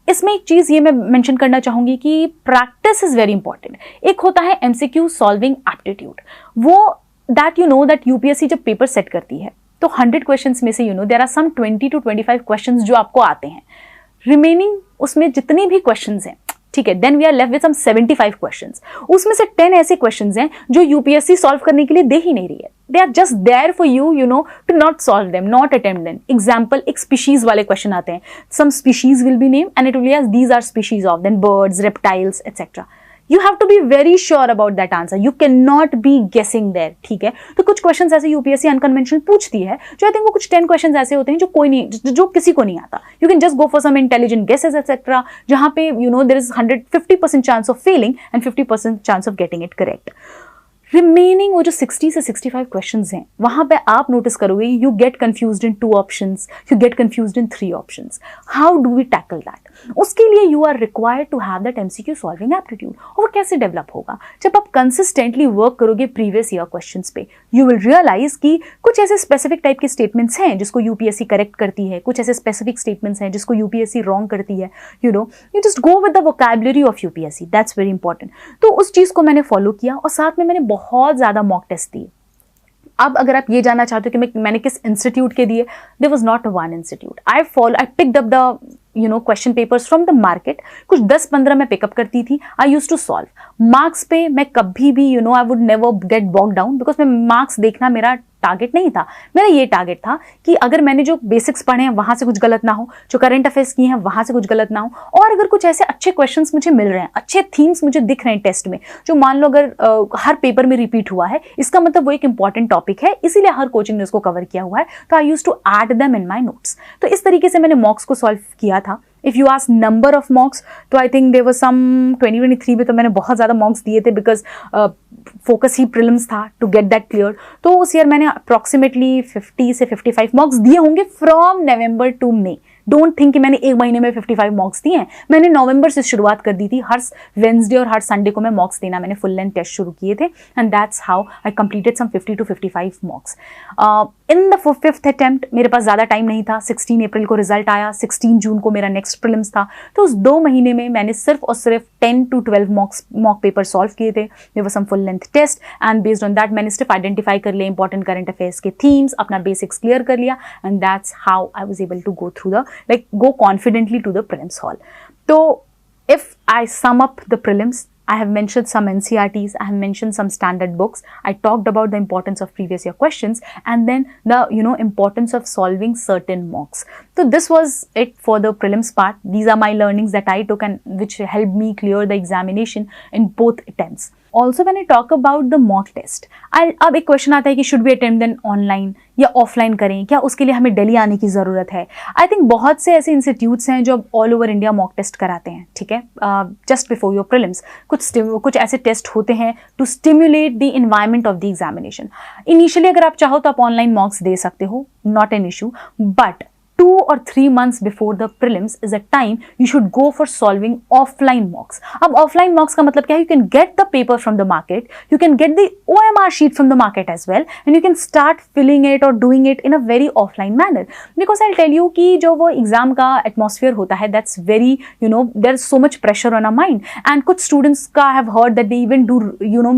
इसमें एक चीज ये मैं mention करना चाहूंगी कि प्रैक्टिस इज वेरी इंपॉर्टेंट. एक होता है एमसीक्यू सॉल्विंग एप्टीट्यूड, वो that you know that UPSC जब पेपर सेट करती है तो 100 क्वेश्चंस में से you know there are some 20 to 25 questions जो आपको आते हैं. रिमेनिंग उसमें जितने भी क्वेश्चंस हैं, ठीक है, then we are left with some 75 questions. उसमें से 10 ऐसे क्वेश्चंस हैं जो यूपीएससी सॉल्व करने के लिए दे ही नहीं रही है. They are just there for you, you know, to not solve them, not attempt them. Example, एक स्पीशीज वाले क्वेश्चन आते हैं, some species will be name and it will be as these are species of, then birds, reptiles etcetera. You have to be very sure about that answer. You cannot be guessing there. ठीक है, तो कुछ questions ऐसे UPSC unconventional पूछती है जो I think वो कुछ 10 क्वेश्चंस ऐसे होते हैं जो कोई नहीं, जो किसी को नहीं आता. You can just go for some intelligent guesses etcetera, जहां पे you know there is 150% chance of failing and 50% chance of getting it correct. Remaining वो जो 60 से 65 क्वेश्चंस हैं, वहां पे आप नोटिस करोगे you get confused in 2 options, you get confused in 3 options. How do we tackle that? उसके लिए you are required to have that MCQ solving aptitude. और वो कैसे डेवलप होगा? जब आप कंसिस्टेंटली वर्क करोगे प्रीवियस ईयर क्वेश्चंस पे, यू विल रियलाइज कि कुछ ऐसे स्पेसिफिक टाइप के स्टेटमेंट्स हैं जिसको यूपीएससी करेक्ट करती है, कुछ ऐसे स्पेसिफिक स्टेटमेंट्स हैं जिसको यूपीएससी रॉन्ग करती है. You know, you just go with the vocabulary of UPSC. That's very important. तो उस चीज को मैंने फॉलो किया और साथ में मैंने बहुत ज्यादा मॉक टेस्ट दिए. अब अगर आप ये जानना चाहते हो कि मैंने किस इंस्टीट्यूट के दिए, there was not one institute. I picked up the you know question papers from the market. कुछ 10-15 मैं पिकअप करती थी. I use to solve. Marks पे मैं कभी भी you know I would never get bog down because मैं marks देखना मेरा टारगेट नहीं था. मेरा ये टारगेट था कि अगर मैंने जो बेसिक्स पढ़े हैं वहां से कुछ गलत ना हो, जो करंट अफेयर्स किए हैं वहां से कुछ गलत ना हो, और अगर कुछ ऐसे अच्छे क्वेश्चंस मुझे मिल रहे हैं, अच्छे थीम्स मुझे दिख रहे हैं टेस्ट में, जो मान लो अगर हर पेपर में रिपीट हुआ है, इसका मतलब वो एक इंपॉर्टेंट टॉपिक है, इसीलिए हर कोचिंग ने उसको कवर किया हुआ है, तो I use to add them in my notes. तो इस तरीके से मैंने मॉक्स को सॉल्व किया था. If you ask number of mocks, तो I think there was some 2023 में तो मैंने बहुत ज़्यादा मॉक्स दिए थे बिकॉज फोकस ही प्रिलिम्स था टू गेट दैट क्लियर. तो उस ईयर मैंने अप्रॉक्सीमेटली 50 से 55 मॉक्स दिए होंगे from November to May. Don't think कि मैंने एक महीने में 55 मॉक्स दिए हैं. मैंने नवंबर से शुरुआत कर दी थी. हर वेंसडे और हर संडे को मैं मॉक्स देना, मैंने फुल लेंथ टेस्ट शुरू किए थे and that's how I completed some 50 to 55 mocks. In the 5th attempt मेरे पास ज़्यादा टाइम नहीं था. 16 अप्रैल को रिजल्ट आया, 16 जून को मेरा नेक्स्ट प्रीलिम्स था. तो उस 2 महीने में मैंने सिर्फ और सिर्फ 10 to 12 मॉक पेपर सॉल्व किए थे. There was some full length test and based on that मैंने सिर्फ आइडेंटिफाई कर लिया इंपॉर्टेंट करंट अफेयर्स के थीम्स, अपना बेसिक्स क्लियर कर लिया and that's how I was able to go through the go confidently to the prelims hall. So if I sum up the prelims, I have mentioned some NCERTs, I have mentioned some standard books, I talked about the importance of previous year questions and then the importance of solving certain mocks. So this was it for the prelims part. These are my learnings that I took and which helped me clear the examination in both attempts. Also when I talk about the mock test, अब एक question आता है कि should we attempt then online या offline करें, क्या उसके लिए हमें दिल्ली आने की ज़रूरत है? आई थिंक बहुत से ऐसे इंस्टीट्यूट्स हैं जो all over India mock test कराते हैं. ठीक है, जस्ट बिफोर योर प्रीलिम्स कुछ ऐसे टेस्ट होते हैं to stimulate the environment of the examination. Initially अगर आप चाहो तो आप ऑनलाइन मॉक्स दे सकते हो, not an issue, but 2 or 3 months before the prelims is a time you should go for solving offline mocks. अब offline mocks का मतलब क्या है? You can get the paper from the market, you can get the OMR sheet from the market as well, and you can start filling it or doing it in a very offline manner. Because I'll tell you कि जो वो exam का atmosphere होता है, that's very, there's so much pressure on our mind. And कुछ students का I have heard that they even do,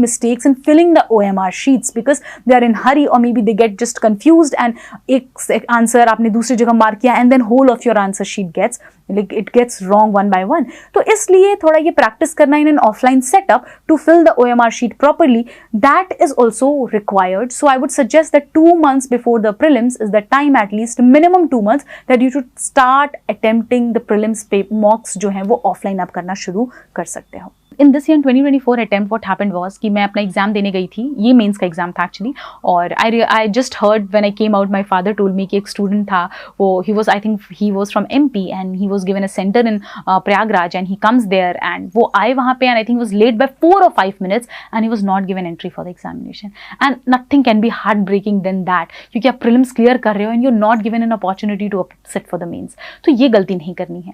mistakes in filling the OMR sheets because they are in hurry or maybe they get just confused and एक answer आपने दूसरी जगह mark बार किया and then whole of your answer sheet gets like it gets wrong one by one. तो इसलिए थोड़ा ये प्रैक्टिस करना in an offline setup to fill the OMR sheet properly, that is also required. So I would suggest that 2 months before the prelims is the time, at least minimum 2 months, that you should start attempting the prelims mocks जो हैं वो offline आप करना शुरू कर सकते हो. In this year 2024 attempt what happened was कि मैं अपना एग्जाम देने गई थी, ये मेंस का एग्जाम था एक्चुअली, और I just heard when I came out my father told me कि एक स्टूडेंट था, वो he was, I think he was from MP and he was given a centre in Prayagraj and he comes there and वो आए वहाँ पे and I think was late by 4 or 5 minutes and he was not given entry for the examination. And nothing can be heart breaking then that, क्योंकि आप prelims clear कर रहे हो and you are not given an opportunity to sit for the mains. तो ये गलती नहीं करनी है.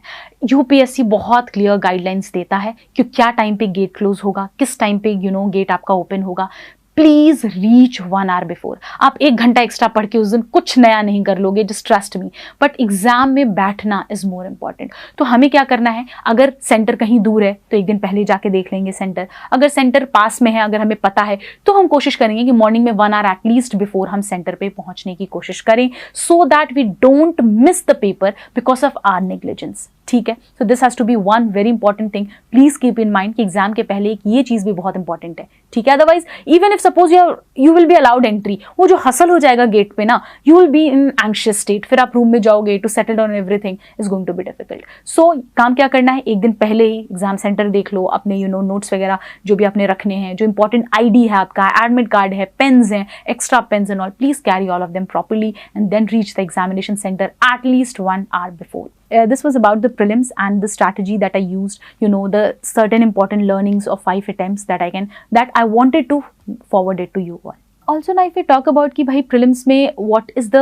यूपीएससी बहुत क्लियर गाइडलाइंस देता है कि क्या टाइम पे गेट क्लोज होगा, किस टाइम पे गेट आपका ओपन होगा. Please reach 1 hour before. आप 1 घंटा एक्स्ट्रा पढ़ के उस दिन कुछ नया नहीं कर लोगे, just trust me, but exam में बैठना इज मोर इंपॉर्टेंट. तो हमें क्या करना है, अगर सेंटर कहीं दूर है तो एक दिन पहले जाके देख लेंगे सेंटर. अगर सेंटर पास में है, अगर हमें पता है, तो हम कोशिश करेंगे कि मॉर्निंग में 1 hour एटलीस्ट बिफोर हम सेंटर पे पहुंचने की कोशिश करें, so that we don't miss the paper because of our negligence. ठीक है, so this has to be one very important thing. Please keep in mind कि एग्जाम के पहले एक ये चीज भी बहुत इंपॉर्टेंट है. ठीक है, otherwise even if suppose you will be allowed entry, वो जो हसल हो जाएगा गेट पे ना, you will be in anxious state. फिर आप रूम में जाओगे to settle down everything is going to be difficult. So काम क्या करना है, एक दिन पहले ही एग्जाम सेंटर देख लो, अपने नोट्स वगैरह जो भी आपने रखने हैं, जो इंपॉर्टेंट आईडी है आपका, एडमिट कार्ड है, पेन्स हैं, extra pens and all, please carry all of them properly and then reach the examination centre at least 1 hour before. This was about the prelims and the strategy that I used, the certain important learnings of 5 attempts that I wanted to forward it to you all. Also now if we talk about कि भाई prelims में what is the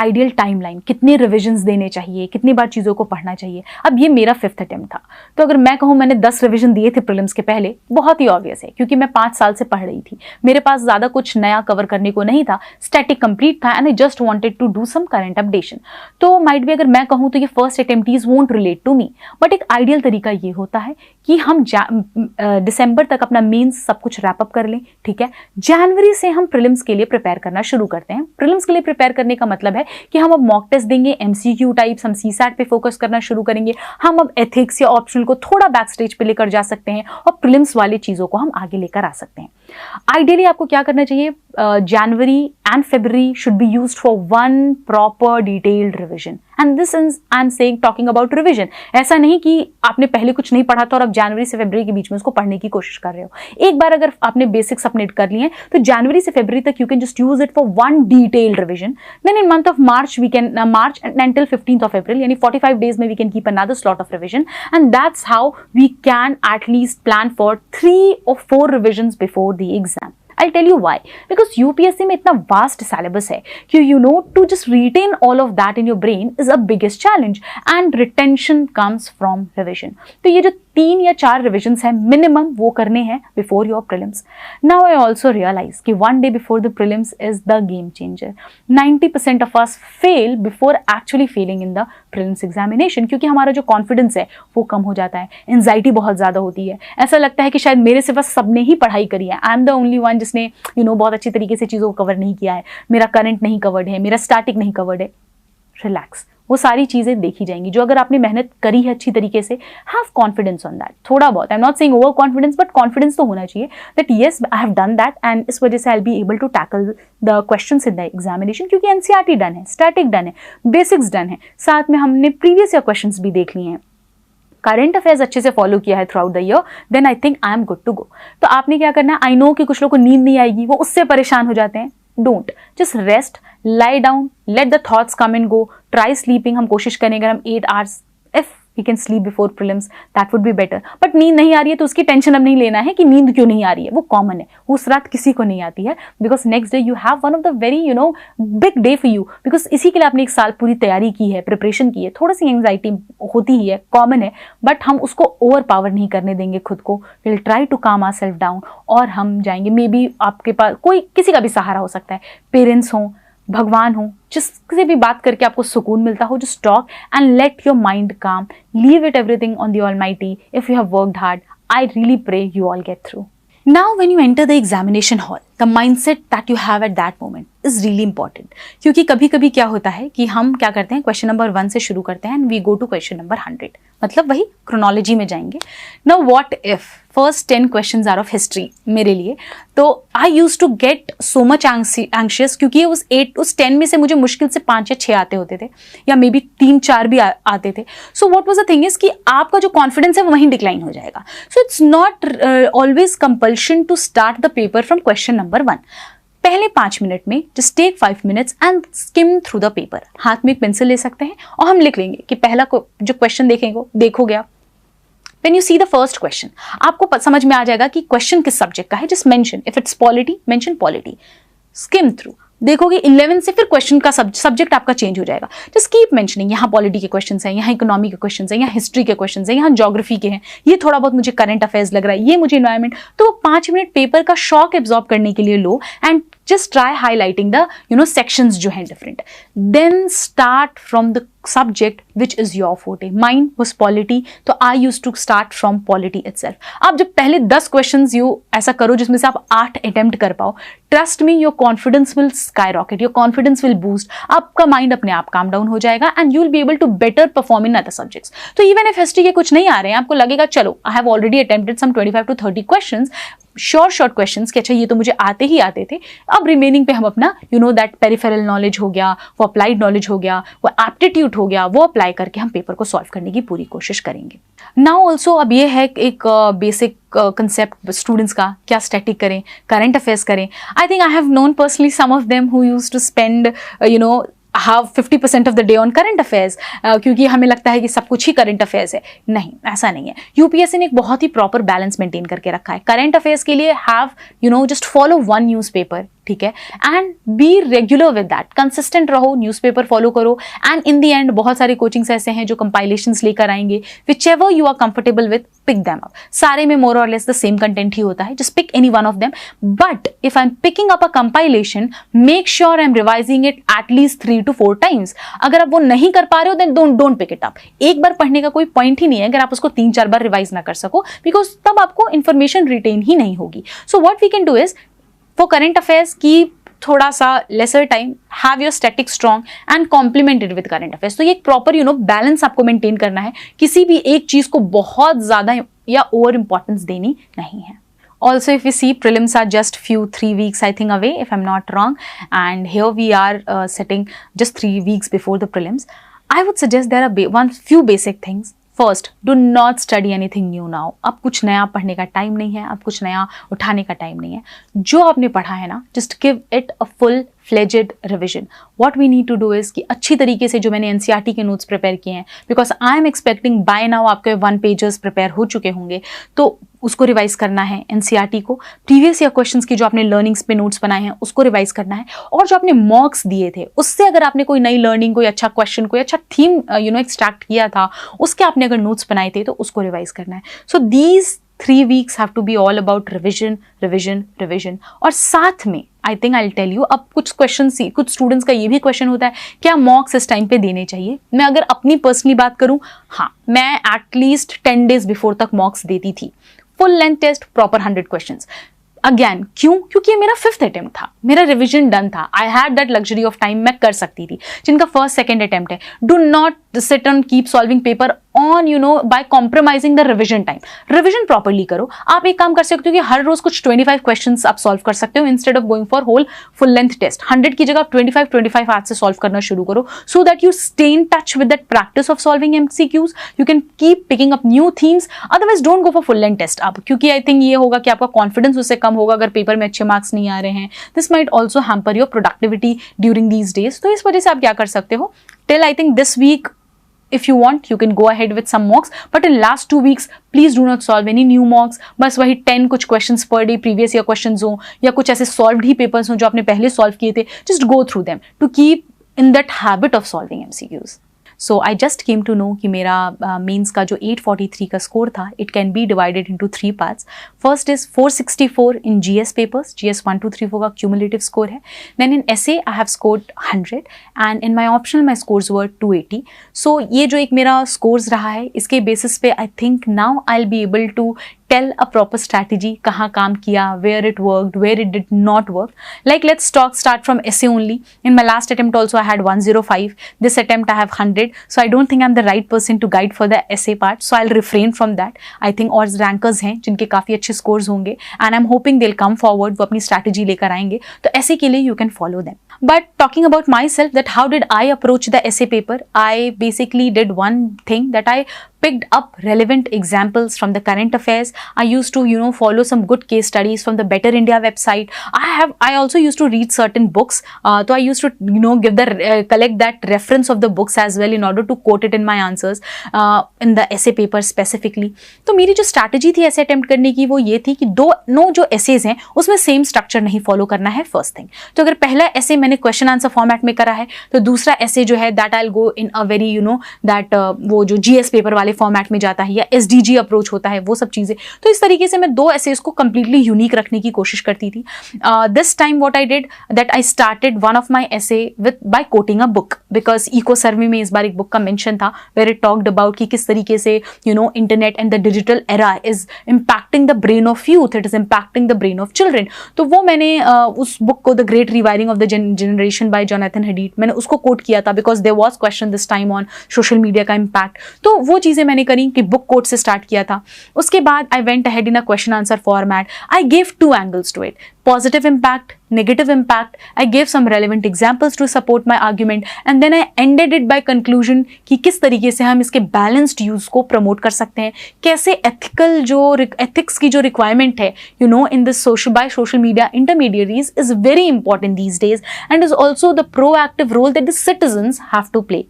ideal timeline, कितने revisions देने चाहिए, कितनी बार चीज़ों को पढ़ना चाहिए. अब ये मेरा 5th अटेम्प्ट था, तो अगर मैं कहूँ मैंने 10 रिविजन दिए थे प्रीलिम्स के पहले, बहुत ही ऑब्वियस है क्योंकि मैं 5 साल से पढ़ रही थी, मेरे पास ज़्यादा कुछ नया कवर करने को नहीं था, स्टैटिक कंप्लीट था and I just wanted to do some current updation. तो माइट भी अगर मैं कहूँ तो ये first attemptees won't relate to me, but एक आइडियल तरीका ये होता है कि हम दिसंबर तक अपना मेंस सब कुछ रैप अप कर लें. ठीक है, जनवरी से हम प्रीलिम्स के लिए प्रिपेयर करना शुरू करते हैं. प्रीलिम्स के लिए प्रिपेयर करने का मतलब है कि हम अब मॉक टेस्ट देंगे, एमसीक्यू टाइप्स, हम सीसैट पे फोकस करना शुरू करेंगे, हम अब एथिक्स या ऑप्शनल को थोड़ा बैक स्टेज पे लेकर जा सकते हैं और प्रीलिम्स वाली चीजों को हम आगे लेकर आ सकते हैं. आइडियली आपको क्या करना चाहिए, January and February should be used for one proper detailed revision. And this is I am saying talking about revision. ऐसा नहीं कि आपने पहले कुछ नहीं पढ़ा था और अब जनवरी से फरवरी के बीच में उसको पढ़ने की कोशिश कर रहे हो. एक बार अगर आपने बेसिक्स अपने कर लिए तो जनवरी से फरवरी तक you can just use it for one detailed revision. Then in month of March we can march until 15th of April, यानी 45 days में we can keep another slot of revision, and that's how we can at least plan for 3 or 4 revisions before the exam. I'll tell you why. Because UPSC में इतना vast syllabus है कि to just retain all of that in your brain is a biggest challenge, and retention comes from revision. तो ये जो 3 या 4 revisions हैं minimum, वो करने हैं before your prelims. Now I also realize कि 1 day before the prelims is the game changer. 90% of us fail before actually failing in the prelims examination, क्योंकि हमारा जो confidence है वो कम हो जाता है, anxiety बहुत ज़्यादा होती है, ऐसा लगता है कि शायद मेरे सिवा सबने ही पढ़ाई करी है, I am the only one जिसने बहुत अच्छी तरीके से चीज़ों को कवर नहीं किया है, मेरा करंट नहीं कवर्ड है, मेरा स्टैटिक नहीं कवर्ड है. रिलैक्स, वो सारी चीज़ें देखी जाएंगी जो अगर आपने मेहनत करी है अच्छी तरीके से. हैव कॉन्फिडेंस ऑन दैट, थोड़ा बहुत. I am not saying over confidence, but confidence तो होना चाहिए that yes I have done that and इस वजह से I will be able to tackle the questions in the examination, क्योंकि एनसीईआरटी डन है, स्टैटिक डन है, बेसिक्स डन है, साथ में हमने प्रीवियस ईयर क्वेश्चंस भी देख लिए हैं, करंट अफेयर्स अच्छे से फॉलो किया है throughout the year, then I think I am good to go. तो आपने क्या करना है, आई नो कि कुछ लोगों को नींद नहीं आएगी, वो उससे परेशान हो जाते हैं. Don't, just rest, lie down, let the thoughts come and go, try sleeping. हम कोशिश करेंगे अगर हम 8 hours if we can sleep before prelims that would be better. But नींद नहीं आ रही है तो उसकी टेंशन अब नहीं लेना है कि नींद क्यों नहीं आ रही है, वो कॉमन है, उस रात किसी को नहीं आती है, because next day you have one of the very big day for you, because इसी के लिए आपने 1 साल पूरी तैयारी की है, प्रिपरेशन की है. थोड़ी सी एंग्जाइटी होती ही है, कॉमन है, बट हम उसको ओवर पावर नहीं करने देंगे खुद को. विल ट्राई टू काम आवर सेल्फ डाउन और हम जाएंगे. मे बी आपके पास कोई किसी का भी सहारा हो सकता है, पेरेंट्स हों, भगवान हो, जिससे भी बात करके आपको सुकून मिलता हो, just talk and let your mind calm, leave it everything on the almighty. If you have worked hard, I really pray you all get through. Now when you enter the examination hall, the mindset that you have at that moment is really important. क्योंकि कभी कभी क्या होता है कि हम क्या करते हैं, क्वेश्चन नंबर 1 से शुरू करते हैं and we go to question number 100, मतलब वही क्रोनोलॉजी में जाएंगे. Now what if first 10 questions are of history मेरे लिए, तो I use to get so much anxious, क्योंकि उस 10 में से मुझे मुश्किल से 5 या 6 आते होते थे, या मे बी 3-4 भी आते थे. So what was the thing is कि आपका जो कॉन्फिडेंस है वो वहीं डिक्लाइन हो जाएगा. So it's not always compulsion to start the paper from question number 1. पहले 5 मिनट में just take 5 minutes and skim through the paper. हाथ में एक पेंसिल ले सकते हैं और हम लिख लेंगे कि पहला जो क्वेश्चन देखोगे आप. When you see the first question, आपको समझ में आ जाएगा कि क्वेश्चन किस सब्जेक्ट का है. Just mention, if it's polity mention polity, skim through. देखोगे 11 से फिर क्वेश्चन का सब्जेक्ट आपका चेंज हो जाएगा. जस्ट कीप मेंशनिंग, यहाँ पॉलिटी के क्वेश्चंस हैं, यहाँ इकोनॉमी के क्वेश्चंस हैं, यहाँ हिस्ट्री के क्वेश्चंस हैं, यहाँ ज्योग्राफी के हैं, ये थोड़ा बहुत मुझे करंट अफेयर्स लग रहा है, ये मुझे एनवायरमेंट. तो 5 मिनट पेपर का शॉक एब्जॉर्ब करने के लिए लो and just try highlighting the sections जो हैं different. Then start from the subject which is your forte. Mine was polity, तो I used to start from polity itself. आप जब पहले 10 questions ऐसा करो जिसमें से आप 8 attempt कर पाओ, trust me, your confidence will skyrocket, your confidence will boost. आपका mind अपने आप calm down हो जाएगा and you will be able to better perform in other subjects. तो even if history के कुछ नहीं आ रहे हैं, आपको लगेगा चलो I have already attempted some 25 to 30 questions, short questions कि अच्छा ये तो मुझे आते ही आते थे. अब रिमेनिंग पे हम अपना दैट पेरिफेरल नॉलेज हो गया, वो अप्लाइड नॉलेज हो गया, वो एप्टीट्यूड हो गया, वो अप्लाई करके हम पेपर को सॉल्व करने की पूरी कोशिश करेंगे. नाउ ऑल्सो अब ये है एक बेसिक कंसेप्ट स्टूडेंट्स का, क्या स्टैटिक करें, करंट अफेयर्स करें. I think I have known personally some of them who used to spend have 50% of the day on current affairs, क्योंकि हमें लगता है कि सब कुछ ही करंट अफेयर्स है. नहीं, ऐसा नहीं है. यूपीएससी ने एक बहुत ही प्रॉपर बैलेंस मेंटेन करके रखा है. करंट अफेयर्स के लिए हैव जस्ट फॉलो 1 न्यूज़पेपर, ठीक है, and be regular with that. Consistent रहो, न्यूज़पेपर फॉलो करो एंड इन द एंड बहुत सारे कोचिंग्स ऐसे हैं जो कंपाइलेशंस लेकर आएंगे. Whichever you are comfortable with, pick them up. सारे में मोर और लेस द सेम कंटेंट ही होता है. Just pick any one of them. But if I am picking up a compilation, make sure I am revising it at least 3 to 4 times. अगर आप वो नहीं कर पा रहे हो then don't pick it up. एक बार पढ़ने का कोई पॉइंट ही नहीं है अगर आप उसको 3-4 बार रिवाइज ना कर सको, बिकॉज तब आपको इंफॉर्मेशन रिटेन ही नहीं होगी. So what we can do is, for current affairs की थोड़ा सा lesser time, have your static strong and complemented with current affairs. तो ये एक प्रॉपर बैलेंस आपको मेंटेन करना है. किसी भी एक चीज को बहुत ज्यादा या ओवर इंपॉर्टेंस देनी नहीं है. Also, if we see, prelims are just 3 weeks I think away, if I'm not wrong, and here we are sitting just 3 weeks before the prelims. I would suggest there are few basic things. First, do not study anything new now. अब कुछ नया पढ़ने का time नहीं है, अब कुछ नया उठाने का टाइम नहीं है. जो आपने पढ़ा है ना, just give it a full fledged revision. What we need to do is कि अच्छी तरीके से जो मैंने एनसीईआरटी के नोट्स प्रिपेयर किए हैं, because I am expecting by now आपके 1 पेजेस प्रिपेयर हो चुके होंगे, तो उसको रिवाइज करना है. एनसीईआरटी को, प्रीवियस ईयर क्वेश्चंस की जो आपने लर्निंग्स पे नोट्स बनाए हैं उसको रिवाइज करना है. और जो आपने मॉक्स दिए थे उससे अगर आपने कोई नई लर्निंग, कोई अच्छा क्वेश्चन, कोई अच्छा थीम एक्सट्रैक्ट किया था, उसके आपने अगर नोट्स बनाए थे तो उसको रिवाइज करना है. So these 3 weeks have to be all about revision. और साथ में I think I tell you, अब कुछ क्वेश्चन कुछ स्टूडेंट्स का ये भी क्वेश्चन होता है, क्या मॉक्स इस टाइम पे देने चाहिए. मैं अगर अपनी पर्सनली बात करूं, हाँ, मैं एटलीस्ट 10 days बिफोर तक मॉक्स देती थी. Full length test, proper 100 questions. Again क्यों? क्योंकि ये मेरा 5th अटेम्प्ट था, मेरा रिविजन डन था. I had that luxury of time, मैं कर सकती थी. जिनका 1st, 2nd अटेम्प्ट है, do not sit and keep solving paper on by compromising the revision time. Revision properly करो. आप एक काम कर सकते हो कि हर रोज कुछ 25 क्वेश्चंस आप सॉल्व कर सकते हो instead of going for full length test. 100 की जगह 25 आज से सॉल्व करना शुरू करो, so that you stay in touch with that practice of solving MCQs. You can keep picking up new themes. Otherwise don't go for full length test अब, क्योंकि I think ये होगा कि आपका कॉन्फिडेंस उससे कम होगा अगर पेपर में अच्छे मार्क्स नहीं आ रहे हैं. This might also hamper your productivity during these days. तो इस वजह से आप क्या कर सकते हो, till I think this week, if you want, you can go ahead with some mocks, but in last 2 weeks please do not solve any new mocks. बस वही 10 कुछ questions per day previous year questions हो, या कुछ ऐसे solved ही papers हो जो आपने पहले solve किए थे. just go through them to keep in that habit of solving MCQs. So I just came to know कि मेरा मेंस का जो 843 का स्कोर था, it can be divided into 3 parts. First is 464 in GS papers. GS 1, 2, 3, 4 का cumulative score है. Then in essay I have scored 100 and in my optional my scores were 280. So ये जो एक मेरा स्कोर्स रहा है, इसके बेसिस पे I think now I will be able to tell a proper strategy, kahan kaam kiya, where it worked, where it did not work. Like let's start from essay only. In my last attempt also I had 105. This attempt I have 100. So I don't think I'm the right person to guide for the essay part. So I'll refrain from that. I think और rankers हैं जिनके काफ़ी अच्छे scores होंगे and I'm hoping they'll come forward, वो अपनी strategy लेकर आएंगे. तो ऐसे के लिए you can follow them. But talking about myself, that how did I approach the essay paper? I basically did one thing, that I picked up relevant examples from the current affairs. I used to, follow some good case studies from the Better India website. I also used to read certain books. So I used to, collect that reference of the books as well in order to quote it in my answers in the essay paper specifically. तो मेरी जो strategy थी ऐसे attempt करने की वो ये थी कि जो essays हैं उसमें same structure नहीं follow करना है first thing. तो अगर पहला essay मैंने question answer format में करा है तो दूसरा essay जो है that I'll go in a very, वो जो GS paper वाले फॉर्मेट में जाता है या SDG अप्रोच होता है वो सब चीजें. तो इस तरीके से मैं 2 एसेज को कंप्लीटली यूनिक रखने की कोशिश करती थी. This time what I did that I started one of my essay with by quoting a book, because eco survey में इस बार एक बुक का मेंशन था वेयर इट टॉक्ड अबाउट कि किस तरीके से internet and the digital era is impacting the brain of youth, it is impacting the brain of children. तो वो मैंने उस बुक को the great rewiring of the generation by Jonathan Haidt, मैंने उसको कोट किया था because there was question this time on social media का इम्पैक्ट. तो वो चीजें मैंने करी कि बुक कोट से स्टार्ट किया था. उसके बाद I went ahead in a question answer format. I gave 2 angles to it, positive impact, negative impact. I gave some relevant examples to support my argument and then I ended it by conclusion कि किस तरीके से हम इसके balanced use को promote कर सकते हैं, कैसे ethics की जो requirement है in this social media intermediaries is very important these days and is also the proactive role that the citizens have to play.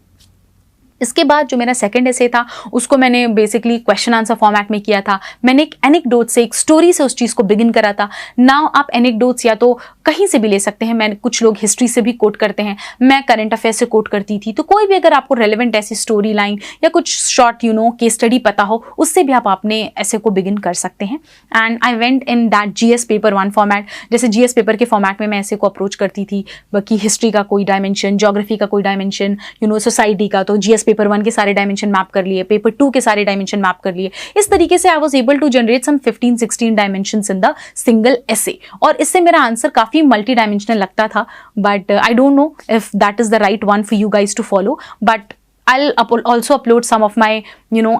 इसके बाद जो मेरा सेकंड एसे था उसको मैंने बेसिकली क्वेश्चन आंसर फॉर्मेट में किया था. मैंने एक एनेक्डोट से, एक स्टोरी से उस चीज़ को बिगिन करा था. नाउ आप एनेक्डोट्स या तो कहीं से भी ले सकते हैं, कुछ लोग हिस्ट्री से भी कोट करते हैं, मैं करंट अफेयर से कोट करती थी. तो कोई भी अगर आपको रेलेवेंट ऐसी स्टोरी लाइन या कुछ शॉर्ट केस स्टडी पता हो उससे भी आप अपने ऐसे को बिगिन कर सकते हैं. And I went in that GS paper 1 format. जैसे GS पेपर के फॉर्मेट में मैं ऐसे को अप्रोच करती थी, बाकी हिस्ट्री का कोई डायमेंशन, ज्योग्राफी का कोई डायमेंशन, सोसाइटी का, तो GS पेपर 1 के सारे डायमेंशन मैप कर लिए, पेपर 2 के सारे डायमेंशन मैप कर लिए. इस तरीके से I was able to generate some 15-16 dimensions in the single essay. और इससे मेरा आंसर काफी मल्टी डायमेंशनल लगता था, but I don't know if that is the right one for you guys to follow. But I'll also upload some of my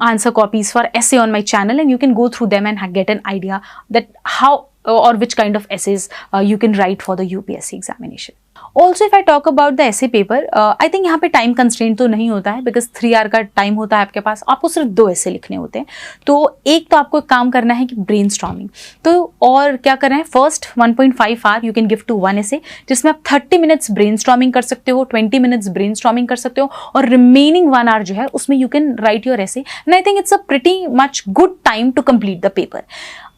answer copies for essay on my channel and you can go through them and get an idea that how or which kind of essays you can write for the UPSC examination. Also if I talk about the essay paper, I think यहाँ पे time constraint तो नहीं होता है because 3 our का time होता है आपके पास. आपको सिर्फ 2 ऐसे लिखने होते हैं. तो एक तो आपको काम करना है कि ब्रेन स्टॉर्मिंग. तो और क्या करना है, first 1.5 hour you can give to 1 essay जिसमें आप 30 मिनट्स ब्रेन स्टॉर्मिंग कर सकते हो, 20 मिनट्स ब्रेन स्टॉर्मिंग कर सकते हो और रिमेनिंग 1 आवर जो है उसमें you can write your essay. And I think it's a pretty much good time to complete the paper.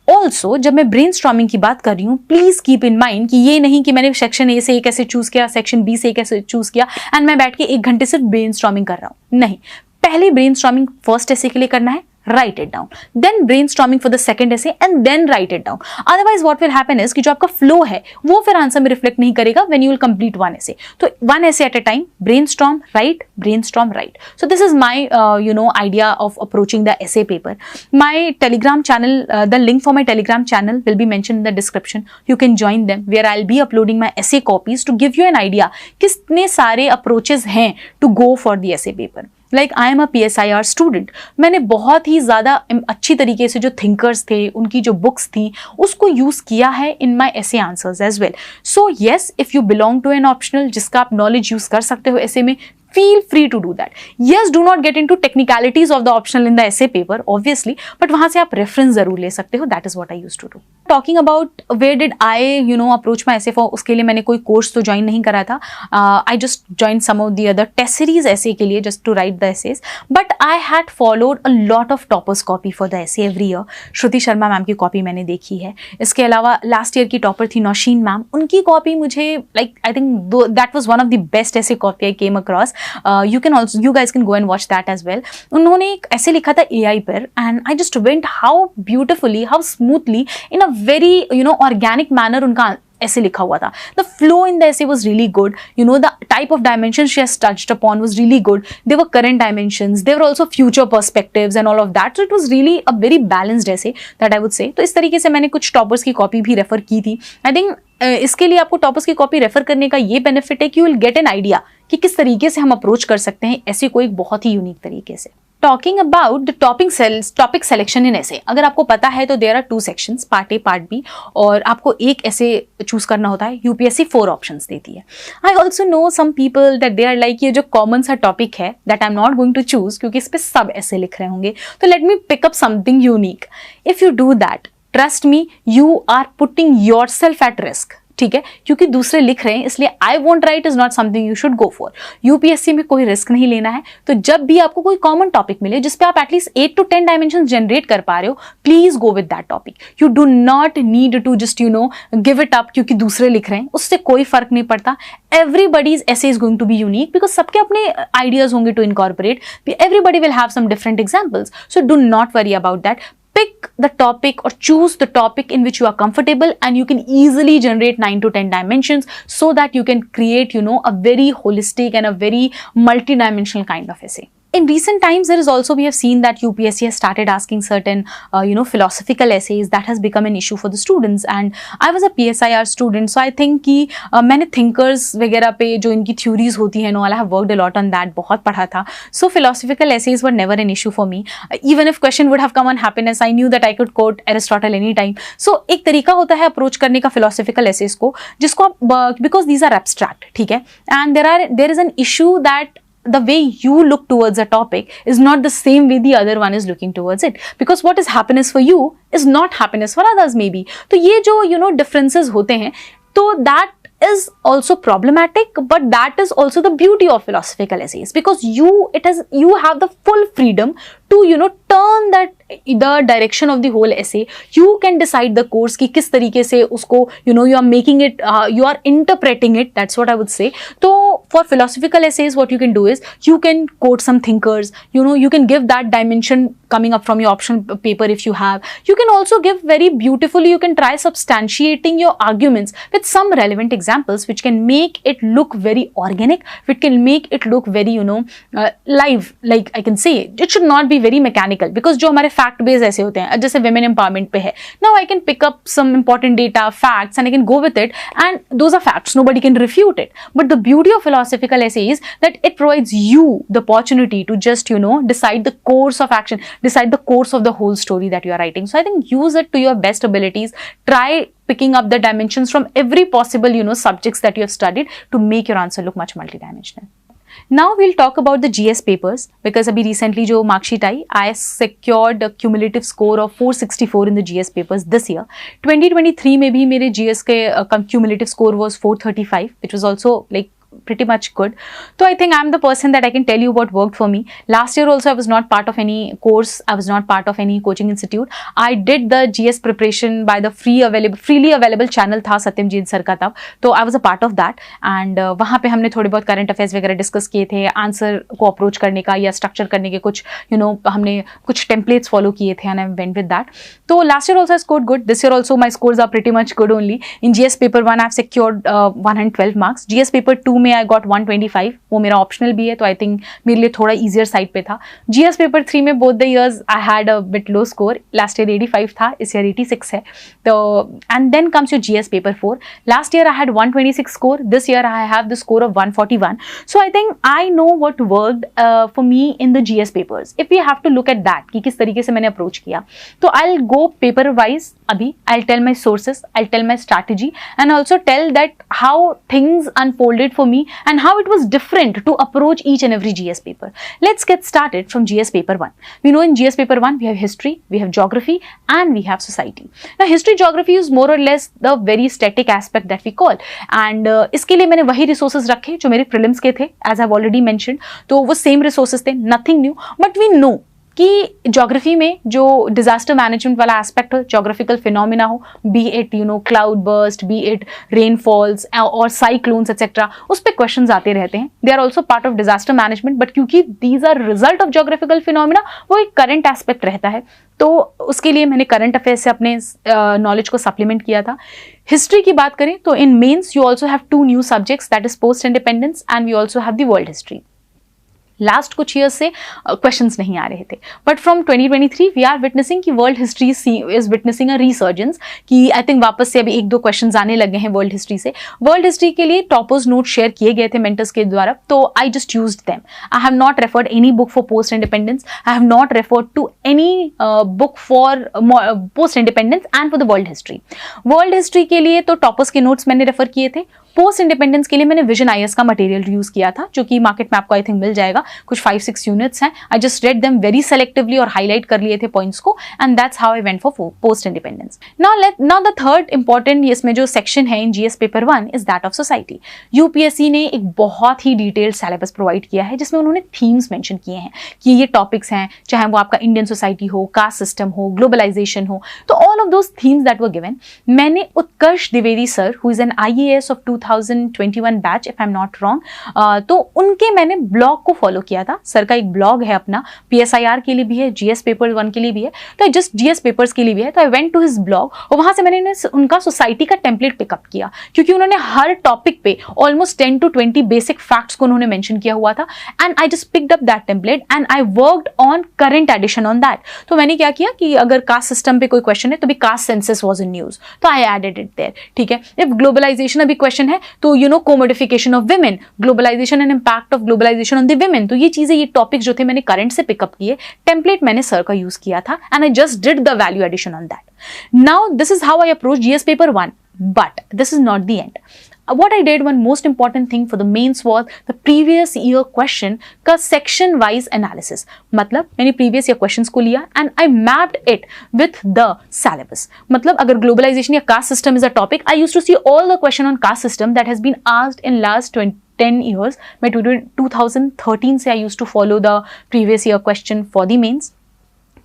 Also जब मैं ब्रेन स्टॉर्मिंग की बात कर रही हूँ, प्लीज कीप इन माइंड कि ये नहीं कि मैंने सेक्शन ए से एक ऐसे चूज किया, सेक्शन बी से एक ऐसे चूज किया एंड मैं बैठ के 1 घंटे सिर्फ ब्रेन स्टॉर्मिंग कर रहा हूँ. नहीं, पहले ब्रेन स्टॉर्मिंग फर्स्ट ऐसे के लिए करना है, write it down, then brainstorming for the second essay and then write it down. Otherwise what will happen is कि जो आपका flow है वो फिर आंसर में रिफ्लेक्ट नहीं करेगा when you will complete 1 essay. तो 1 essay at a time, brainstorm, write. So this is my idea of approaching the essay paper. My Telegram channel, the link for my Telegram channel will be mentioned in the description. You can join them where I'll be uploading my essay copies to give you an idea कितने सारे approaches हैं to go for the essay paper. Like I am a PSIR student. मैंने बहुत ही ज़्यादा अच्छी तरीके से जो थिंकर्स थे, उनकी जो बुक्स थी, उसको यूज़ किया है in my essay answers as well. So yes, if you belong to an optional जिसका आप नॉलेज यूज़ कर सकते हो ऐसे में, feel free to do that. Yes, do not get into technicalities of the optional in the essay paper, obviously, but वहाँ से आप reference ज़रूर ले सकते हो. That is what I used to do. Talking about where did I, approach my essay for, उसके लिए मैंने कोई कोर्स तो ज्वाइन नहीं करा था. I just joined some of the other test series essay के लिए just to write the essays. But I had followed a lot of toppers copy for the essay every year. Shruti Sharma ma'am की copy मैंने देखी है. इसके अलावा last year की topper थी नौशीन मैम, उनकी कॉपी मुझे I think that was one of the best essay copy I came across. You guys can go and watch that as well. उन्होंने एक ऐसे लिखा था AI पर and I just went how beautifully, how smoothly, in a very organic manner उनका ऐसे लिखा हुआ था. The flow in the essay was really good. The type of dimensions she has touched upon was really good. There were current dimensions, there were also future perspectives and all of that. So it was really a very balanced essay that I would say. तो इस तरीके से मैंने कुछ toppers की copy भी refer की थी. I think इसके लिए आपको टॉपर्स की कॉपी रेफर करने का ये बेनिफिट है कि you will get an idea कि किस तरीके से हम अप्रोच कर सकते हैं ऐसे को एक बहुत ही यूनिक तरीके से. Talking about the topic selection in essay, अगर आपको पता है तो there are 2 sections, part A part B, और आपको एक ऐसे चूज करना होता है. यूपीएससी 4 ऑप्शंस देती है. I also know some people that they are like ये जो कॉमन सा टॉपिक है that I am not going to choose क्योंकि इस पे सब ऐसे लिख रहे होंगे, तो let me pick up something unique. If you do that, trust me, you are putting yourself at risk. ठीक है, क्योंकि दूसरे लिख रहे हैं इसलिए I want write is not something you should go for. UPSC में कोई रिस्क नहीं लेना है. तो जब भी आपको कोई कॉमन टॉपिक मिले जिसपे आप एटलीस्ट 8 to 10 डायमेंशन जनरेट कर पा रहे हो, please go with that topic. You do not need to just give it up क्योंकि दूसरे लिख रहे हैं, उससे कोई फर्क नहीं पड़ता. everybody's essay is going to be unique because सबके अपने ideas होंगे to incorporate. Everybody will have some different examples, so do not worry about that. Pick the topic or choose the topic in which you are comfortable and you can easily generate 9 to 10 dimensions so that you can create, a very holistic and a very multi-dimensional kind of essay. In recent times, there is also, we have seen that UPSC has started asking certain, philosophical essays. That has become an issue for the students. And I was a PSIR student, so I think कि मैंने thinkers वगैरह पे जो इनकी theories होती हैं, I have worked a lot on that, बहुत पढ़ा था. So philosophical essays were never an issue for me. Even if question would have come on happiness, I knew that I could quote Aristotle anytime. So एक तरीका होता है approach करने का philosophical essays को, जिसको आप because these are abstract, ठीक है? And there is an issue that the way you look towards a topic is not the same way the other one is looking towards it, because what is happiness for you is not happiness for others maybe. तो ये जो differences होते हैं, तो that is also problematic, but that is also the beauty of philosophical essays, because you have the full freedom to turn that the direction of the whole essay. You can decide the course कि किस तरीके से उसको you are making it, you are interpreting it. That's what I would say. So for philosophical essays, what you can do is you can quote some thinkers. You can give that dimension coming up from your optional paper if you have. You can also give very beautifully. You can try substantiating your arguments with some relevant examples, which can make it look very organic. Which can make it look very live. Like I can say, it should not be very mechanical, because जो हमारे fact based ऐसे होते हैं, जैसे women empowerment पे है, now I can pick up some important data, facts, and I can go with it, and those are facts, nobody can refute it. But the beauty of philosophical essay is that it provides you the opportunity to just decide the course of action, decide the course of the whole story that you are writing. So I think use it to your best abilities. Try picking up the dimensions from every possible subjects that you have studied to make your answer look much multidimensional. Now we'll talk about the GS papers, because अभी recently जो mark sheet I, I secured a cumulative score of 464 in the GS papers this year. 2023 में भी मेरे GS के cumulative score was 435, which was also like pretty much good. So I think I'm the person that I can tell you what worked for me. Last year also I was not part of any course. I was not part of any coaching institute. I did the GS preparation by the freely available channel था सत्यमजीत sir का तब. तो I was a part of that. And वहाँ पे हमने थोड़े बहुत current affairs वगैरह discuss किए थे. Answer को approach करने का या structure करने के कुछ हमने कुछ templates follow किए थे, and I went with that. So last year also I scored good. This year also my scores are pretty much good only. In GS paper 1 I have secured 112 marks. GS paper 2 में I got 125. वो मेरा optional भी है, तो I think मेरे लिए थोड़ा easier side पे था. GS paper 3 में both the years I had a bit low score. Last year 85 था, इस year 86 है. तो and then comes your GS paper 4. Last year I had 126 score. This year I have the score of 141. So I think I know what worked for me in the GS papers. If we have to look at that कि किस तरीके से मैंने approach किया, तो I'll go paper wise अभी. I'll tell my sources, I'll tell my strategy, and also tell that how things unfolded for me and how it was different to approach each and every GS paper. Let's get started from GS paper 1. We know in GS paper 1 we have history, we have geography, and we have society. Now history geography is more or less the very static aspect that we call, and इसके लिए मैंने वही resources रखे जो मेरे prelims के थे, as I've already mentioned. तो वो same resources थे, nothing new, but we know कि ज्योग्राफी में जो डिजास्टर मैनेजमेंट वाला एस्पेक्ट हो, ज्योग्राफिकल फिनोमिना हो, be it cloud burst, be it rainfalls और साइक्लोन्स एक्सेट्रा, उस पर क्वेश्चन आते रहते हैं. They are also part of disaster management, but क्योंकि these are result of geographical phenomena, वो एक करंट एस्पेक्ट रहता है. तो उसके लिए मैंने करंट अफेयर्स से अपने नॉलेज को सप्लीमेंट किया था. हिस्ट्री की बात करें तो in mains you also have 2 new subjects, that is post independence and we also have the world history. Last कुछ ईयर्स से क्वेश्चंस नहीं आ रहे थे, but from 2023 we are witnessing कि world history is witnessing a resurgence, कि I think वापस से अभी 1-2 क्वेश्चंस आने लगे हैं वर्ल्ड हिस्ट्री से. वर्ल्ड हिस्ट्री के लिए टॉपर्स नोट शेयर किए गए थे मेंटर्स के द्वारा, तो I just used them. I have not referred any book for post independence, I have not referred to any book for post independence and for the world history. World history के लिए तो toppers के notes मैंने refer किए थे. Post independence के लिए मैंने विजन आईएस का मटेरियल यूज किया था, जो कि मार्केट में आपको आई थिंक मिल जाएगा. कुछ 5-6 यूनिट्स हैं. I just red them very selectively और हाईलाइट कर लिए थे पॉइंट्स को, and that's how I went for post independence. Now the third important इसमें जो सेक्शन है in GS paper 1 is that of society. UPSC ने एक बहुत ही डिटेल्ड सिलेबस प्रोवाइड किया है, जिसमें उन्होंने थीम्स मेंशन किए हैं कि ये टॉपिक्स हैं, चाहे वो आपका इंडियन सोसाइटी हो, कास्ट सिस्टम हो, ग्लोबलाइजेशन हो, तो all of those themes that were given. मैंने Utkarsh Dwivedi sir, who is an IAS of 2021 batch if I am not wrong, तो उनके मैंने ब्लॉग को फॉलो किया था. सर का एक ब्लॉग है अपना, PSIR के लिए भी है, GS पेपर 1 के लिए भी है, तो जस्ट GS पेपर्स के लिए भी है. तो I went to his blog और वहां से मैंने उनका सोसाइटी का टेम्पलेट पिकअप किया, क्योंकि उन्होंने हर टॉपिक पे ऑलमोस्ट 10 to 20 बेसिक फैक्ट्स को उन्होंने मेंशन किया हुआ था, and I just picked up that template and I worked on current addition on that. तो मैंने क्या किया कि अगर कास्ट सिस्टम पे कोई क्वेश्चन है तो भी caste census was in news, तो आई एडेड इट देयर. ठीक है, इफ ग्लोबलाइजेशन अभी क्वेश्चन है तो commodification of women, globalisation and impact of globalisation on the women, तो ये चीजें, ये टॉपिक्स जो थे मैंने करंट से पिकअप किए. टेम्पलेट मैंने सर का यूज किया था and I just did the value addition on that. Now this is how I approach GS paper 1, but this is not the end. What I did, one most important thing for the mains was the previous year question का section wise analysis. मतलब मैंने previous year questions को लिया and I mapped it with the syllabus. मतलब अगर globalization या caste system is a topic, I used to see all the question on caste system that has been asked in last 10 years. मैं 2013 से I used to follow the previous year question for the mains.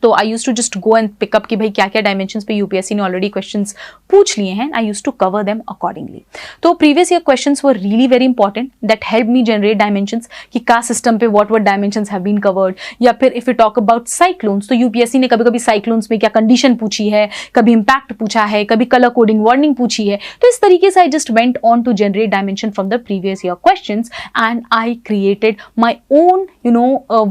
तो I use to just go and pick up कि भाई क्या क्या dimensions पे UPSC ने already questions पूछ लिए हैं. I use to cover them accordingly. तो previous year questions were really very important, that help me generate dimensions कि कास्ट सिस्टम पे what dimensions have been covered. या फिर if you talk about cyclones, तो UPSC ने कभी कभी cyclones में क्या कंडीशन पूछी है, कभी इंपैक्ट पूछा है, कभी कलर कोडिंग वार्निंग पूछी है. तो इस तरीके से I just went on to generate dimension from the previous year questions and I created my own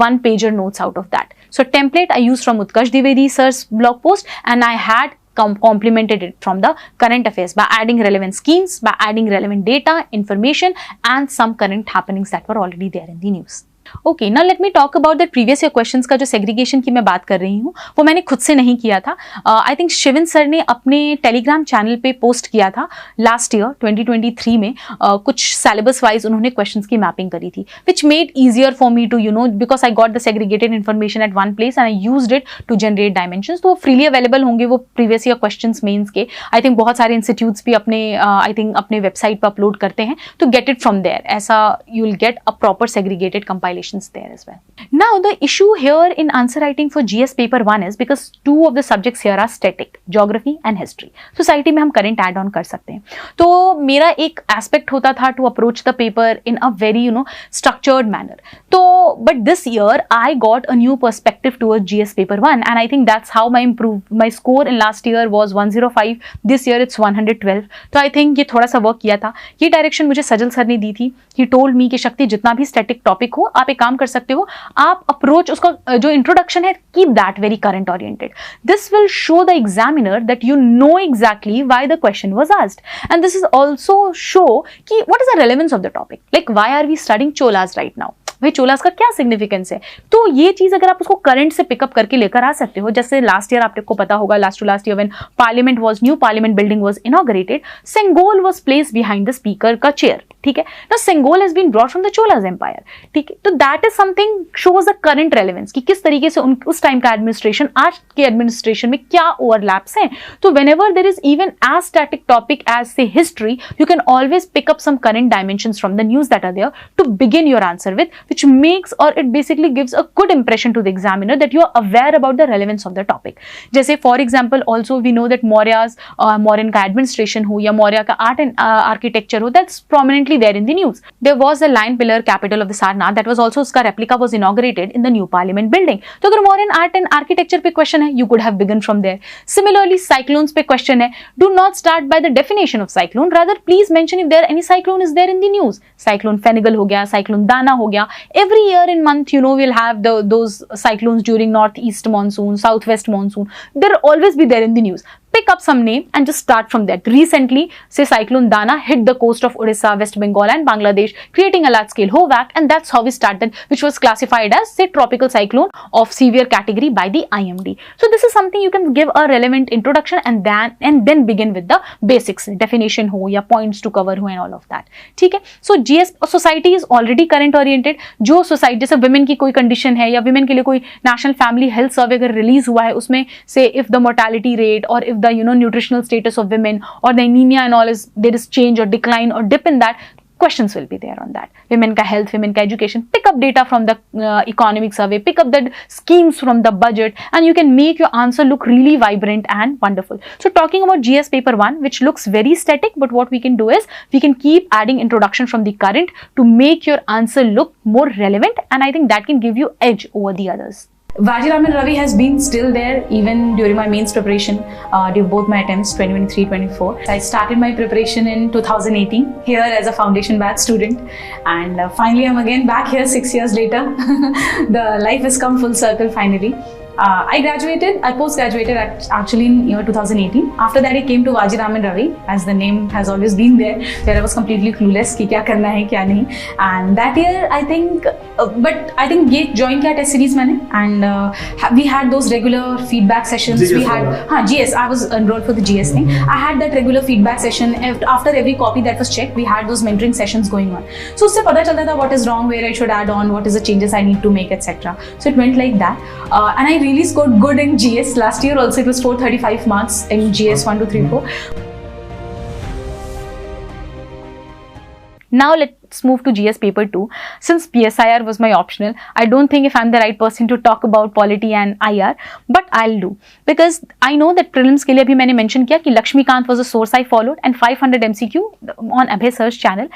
one pager notes out of that. So template I used from Utkarsh Dwivedi sir's blog post, and I had complemented it from the current affairs by adding relevant schemes, by adding relevant data, information, and some current happenings that were already there in the news. Okay, now let me talk about that previous year questions का जो segregation की मैं बात कर रही हूँ, वो मैंने खुद से नहीं किया था. आई थिंक शिविन सर ने अपने टेलीग्राम चैनल पे पोस्ट किया था लास्ट ईयर 2023 में. कुछ सिलेबस वाइज उन्होंने क्वेश्चंस की मैपिंग करी थी, which made easier for me to because I got the segregated information at one place and I used it to generate dimensions. तो वो फ्रीली अवेलेबल होंगे वो प्रीवियस ईयर क्वेश्चंस मेंस के. I think बहुत सारे institutes भी अपने I think अपने वेबसाइट पर अपलोड करते हैं, तो गेट इट फ्रॉम देयर. ऐसा you will get a proper segregated compilations there as well. Now the issue here in answer writing for GS paper 1 is because two of the subjects here are static, geography and history. Society में हम current add on कर सकते हैं. तो मेरा एक aspect होता था to approach the paper in a very structured manner. तो but this year I got a new perspective towards GS paper 1 and I think that's how my score in last year was 105. This year it's 112. तो I think ये थोड़ा सा work किया था. ये direction मुझे सजल sir ने दी थी. He told me कि शक्ति जितना भी स्टैटिक टॉपिक हो आप एक काम कर सकते हो, आप अप्रोच उसका जो इंट्रोडक्शन है keep that very current oriented. This will show the examiner that you know exactly why the question was asked and this is also show कि what is the relevance of the topic. Like why are we studying Cholas right now, भाई चोलास का क्या significance है. तो ये चीज अगर आप उसको करंट से पिकअप करके लेकर आ सकते हो, जैसे लास्ट ईयर आपको पता होगा, last to last year when Parliament was new Parliament building was inaugurated, Sengol was placed behind the speaker का चेयर. ठीक है ना, Sengol has been brought from the Cholas empire. ठीक है, तो that is something shows the current relevance कि किस तरीके से उस टाइम का एडमिनिस्ट्रेशन आज के एडमिनिस्ट्रेशन में क्या ओवरलैप्स हैं. तो whenever there is even as static topic as say history, you can always pick up some current dimensions from the news that are there to begin your answer with, which makes or it basically gives a good impression to the examiner that you are aware about the relevance of the topic. जैसे for example also we know that Mauryan का administration हो या मौर्य का art and architecture हो, that's prominently there in the news. There was a lion pillar capital of the Sarnath that was also उसका replica was inaugurated in the new parliament building. तो अगर Mauryan art and architecture पे question है, you could have begun from there. Similarly cyclones पे question है, do not start by the definition of cyclone, rather please mention if there any cyclone is there in the news. Cyclone Fenigal हो गया, cyclone Dana हो गया. Every year in month we'll have those cyclones during northeast monsoon, southwest monsoon. They'll always be there in the news. Pick up some name and just start from that. Recently, say cyclone Dana hit the coast of Odisha, West Bengal and Bangladesh, creating a large-scale HOVAC, and that's how we started, which was classified as, say, tropical cyclone of severe category by the IMD. So this is something you can give a relevant introduction and then begin with the basics, definition ho ya points to cover ho and all of that. ठीक है? So GS society is already current oriented. जो society जैसे women की कोई condition है या women के लिए कोई national family health survey अगर release हुआ है, उसमें say if the mortality rate or if the nutritional status of women or the anemia and all is there is change or decline or dip in that, questions will be there on that. Women ka health, women ka education, pick up data from the economic survey, pick up the schemes from the budget, and you can make your answer look really vibrant and wonderful. So talking about GS paper 1, which looks very static, but what we can do is we can keep adding introduction from the current to make your answer look more relevant, and I think that can give you edge over the others. Vajiraman Ravi has been still there even during my mains preparation, during both my attempts 2023-24. I started my preparation in 2018 here as a foundation batch student, and finally I'm again back here 6 years later. The life has come full circle finally. I post-graduated actually in year 2018. After that, I came to Vajiraman Ravi, as the name has always been there, where I was completely clueless कि क्या करना है क्या नहीं. And that year, I think ये join किया test series मैंने, and we had those regular feedback sessions. We had GS. I was enrolled for the GS thing. I had that regular feedback session after every copy that was checked. We had those mentoring sessions going on. So उससे पता चलता था what is wrong, where I should add on, what is the changes I need to make, etc. So it went like that, and I really scored good in GS. Last year also it was 435 marks in GS 1, 2, 3, 4. Now let's move to GS paper 2. Since PSIR was my optional, I don't think if I'm the right person to talk about polity and IR, but I'll do, because I know that prelims के लिए भी मैंने mention किया कि Lakshmikant was a source I followed and 500 MCQ on Abhay Sir's channel.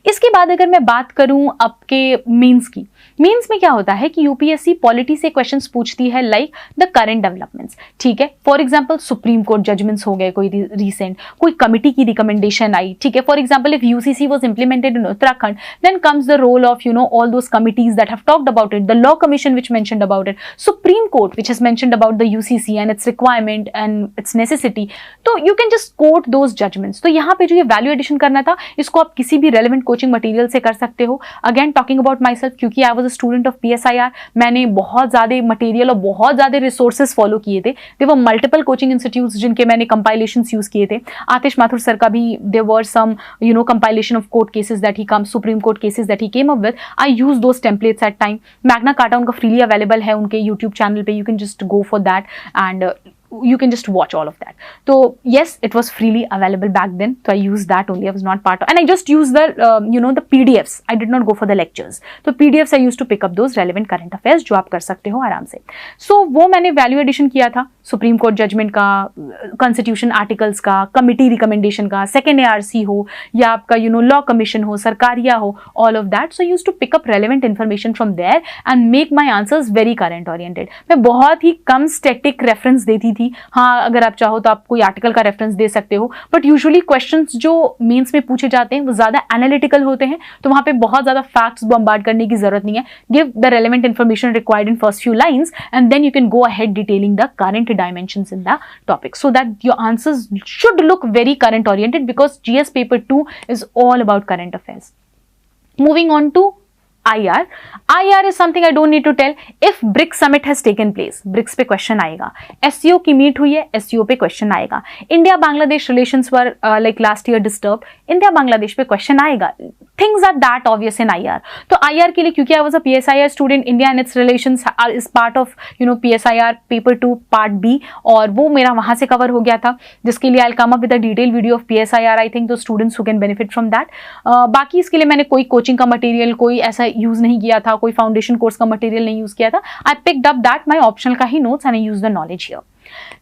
इसके बाद अगर मैं बात करूं आपके मेंस की, मेंस में क्या होता है कि यूपीएससी पॉलिटी से क्वेश्चंस पूछती है लाइक द करंट डेवलपमेंट्स. ठीक है, for example Supreme Court judgments हो गए कोई रीसेंट, कोई कमिटी की रिकमेंडेशन आई. ठीक है, for example if UCC was implemented in Uttarakhand, then comes the role of all those committees that have talked about it, the law commission which mentioned about it, supreme court which has mentioned about the UCC and its requirement and its necessity. तो you can just quote those judgements. तो यहाँ पे जो ये value addition करना था, इसको आप किसी भी रेलेवेंट कोचिंग मटेरियल से कर सकते हो. Again talking about myself, क्योंकि I was a student of PSIR, मैंने बहुत ज़्यादा मटेरियल और बहुत ज़्यादा रिसोर्सेज फॉलो किए थे. There were multiple coaching institutes जिनके मैंने कंपाइलेशंस यूज किए थे. आतिश माथुर सर का भी there were some compilation of court cases that he come, Supreme Court cases that he came up with. I use those templates at time. Magna Carta उनका freely available है उनके YouTube channel पे. यू can just go फॉर दैट and you can just watch all of that. So yes, it was freely available back then, so I used that only. I was not part of, and I just used the the PDFs. I did not go for the lectures. So PDFs I used to pick up those relevant current affairs जो आप कर सकते हो आराम से. So वो मैंने value addition किया था सुप्रीम कोर्ट जजमेंट का, कॉन्स्टिट्यूशन आर्टिकल्स का, कमिटी रिकमेंडेशन का, सेकेंड ARC हो या आपका लॉ कमीशन हो, सरकारिया हो, all of that. So I used to pick up relevant information from there and make my answers very current oriented. मैं बहुत ही कम स्टैटिक रेफरेंस देती थी. हाँ, अगर आप चाहो तो आप कोई आर्टिकल का रेफरेंस दे सकते हो, बट यूजुअली क्वेश्चंस जो मेंस में पूछे जाते हैं वो ज्यादा एनालिटिकल होते हैं, तो वहां पे बहुत ज्यादा फैक्ट्स बम्बार्ड करने की जरूरत नहीं है. Give the relevant information required in first few lines and then you can go ahead detailing the current dimensions in the topic, so that your answers should look very current oriented, because GS paper 2 is all about current affairs. Moving on to IR. IR is something I don't need to tell. If BRICS summit has taken place, BRICS पे question आएगा. SCO की meet हुई है, SCO पे question आएगा. India Bangladesh relations were like last year disturb, India Bangladesh पे question आएगा. Things are that obvious in IR. तो IR के लिए, क्योंकि I was a PSIR student, India and its relations is part of PSIR paper 2 part B, और वो मेरा वहां से कवर हो गया था, जिसके लिए I come up with a detail video of PSIR I think, तो students who can benefit from that. बाकी इसके लिए मैंने कोई कोचिंग का मटेरियल कोई ऐसा यूज नहीं किया था, कोई फाउंडेशन कोर्स का मटेरियल नहीं यूज किया था. I picked up that my optional का ही notes and I use the knowledge here.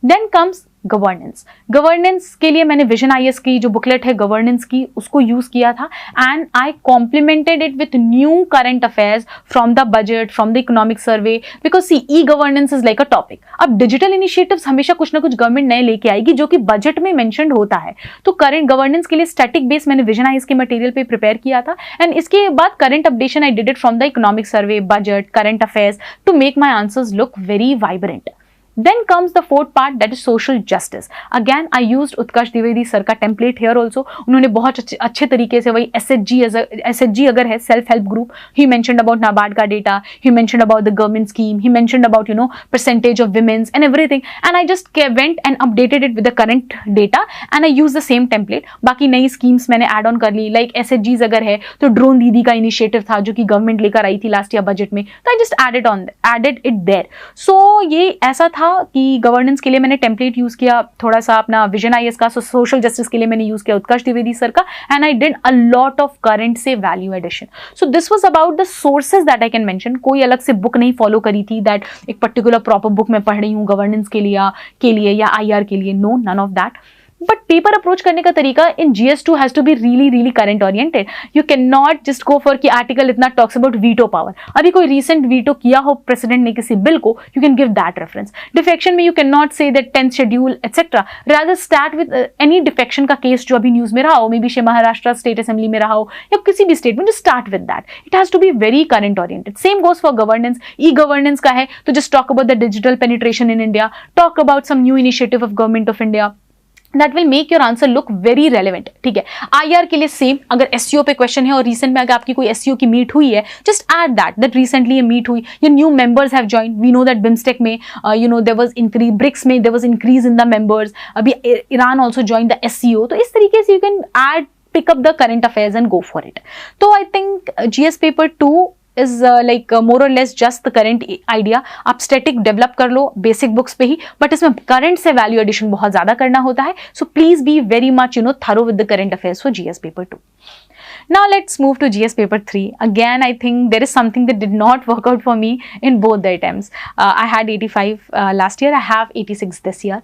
Then comes governance. Governance के लिए मैंने विजन IS की जो बुकलेट है गवर्नेंस की, उसको यूज किया था and I complemented it with new current affairs from the budget, from the economic survey, because see e governance is like a topic. अब डिजिटल इनिशिएटिव्स हमेशा कुछ ना कुछ गवर्नमेंट नए लेके आएगी जो कि बजट में मेंशन्ड होता है. तो करंट गवर्नेंस के लिए स्टैटिक बेस मैंने विजन IS के मटेरियल पे प्रिपेयर किया था, एंड इसके बाद current updation I did it from the economic survey, budget, current affairs to make my answers look very vibrant. Then comes the fourth part, that is social justice. Again, I used Utkarsh Dwivedi sir का template here also. उन्होंने बहुत अच्छे तरीके से वही SHG अगर है self help group, he mentioned about NABARD का data, he mentioned about the government scheme, he mentioned about percentage of women's and everything, and I just went and updated it with the current data and I used the same template. बाकी नई schemes मैंने add on कर ली, like SHGs अगर है तो drone दीदी का initiative था जो कि गवर्नमेंट लेकर आई थी लास्ट ईयर बजट में, तो I just added it there. So ये ऐसा था कि गवर्नेंस के लिए मैंने टेम्पलेट यूज किया थोड़ा सा अपना विजन IS का, सोशल जस्टिस के लिए मैंने यूज किया उत्कर्ष द्विवेदी सर का, and I did a lot of current से value addition. So this was about the sources that I can mention. कोई अलग से बुक नहीं फॉलो करी थी दैट एक पर्टिकुलर प्रॉपर बुक में पढ़ रही हूँ गवर्नेंस के लिए या IR के लिए. No, none of that. But paper approach करने का तरीका in GS2 has to be really current oriented. You can not just go for कि आर्टिकल इतना टॉक्स अबाउट वीटो पावर, अभी कोई रीसेंट वीटो किया हो प्रेसिडेंट ने किसी बिल को, you can give that reference. Defection में you can not say that 10th schedule etcetera, rather start with any defection का केस जो अभी न्यूज में रहा हो, may be Maharashtra state assembly में रहा हो या किसी भी स्टेट में, just start with that. It has to be very current oriented. Same goes for governance. E governance का है तो just talk about the digital penetration in India, talk about some new initiative of Government of India. That will make your answer look very relevant. ठीक है. IR के लिए same, अगर SEO पे क्वेश्चन है और रिसेंट में अगर आपकी कोई SEO की मीट हुई है, just add that recently ये मीट हुई, your new members have joined. We know that BIMSTEC में there was increase, BRICS में there was increase in the members. अभी Iran also joined the SEO. तो इस तरीके से you can pick up the current affairs and go for it. तो I think GS paper 2 is like more or less just the current idea. आप static develop कर लो basic books पे ही, but इसमें current से वैल्यू एडिशन बहुत ज्यादा करना होता है. So please be very much thorough with the current affairs for GS paper 2. Now let's move to GS paper 3. Again, I think there is something that did not work out for me in both the attempts. I had 85 last year. I have 86 this year.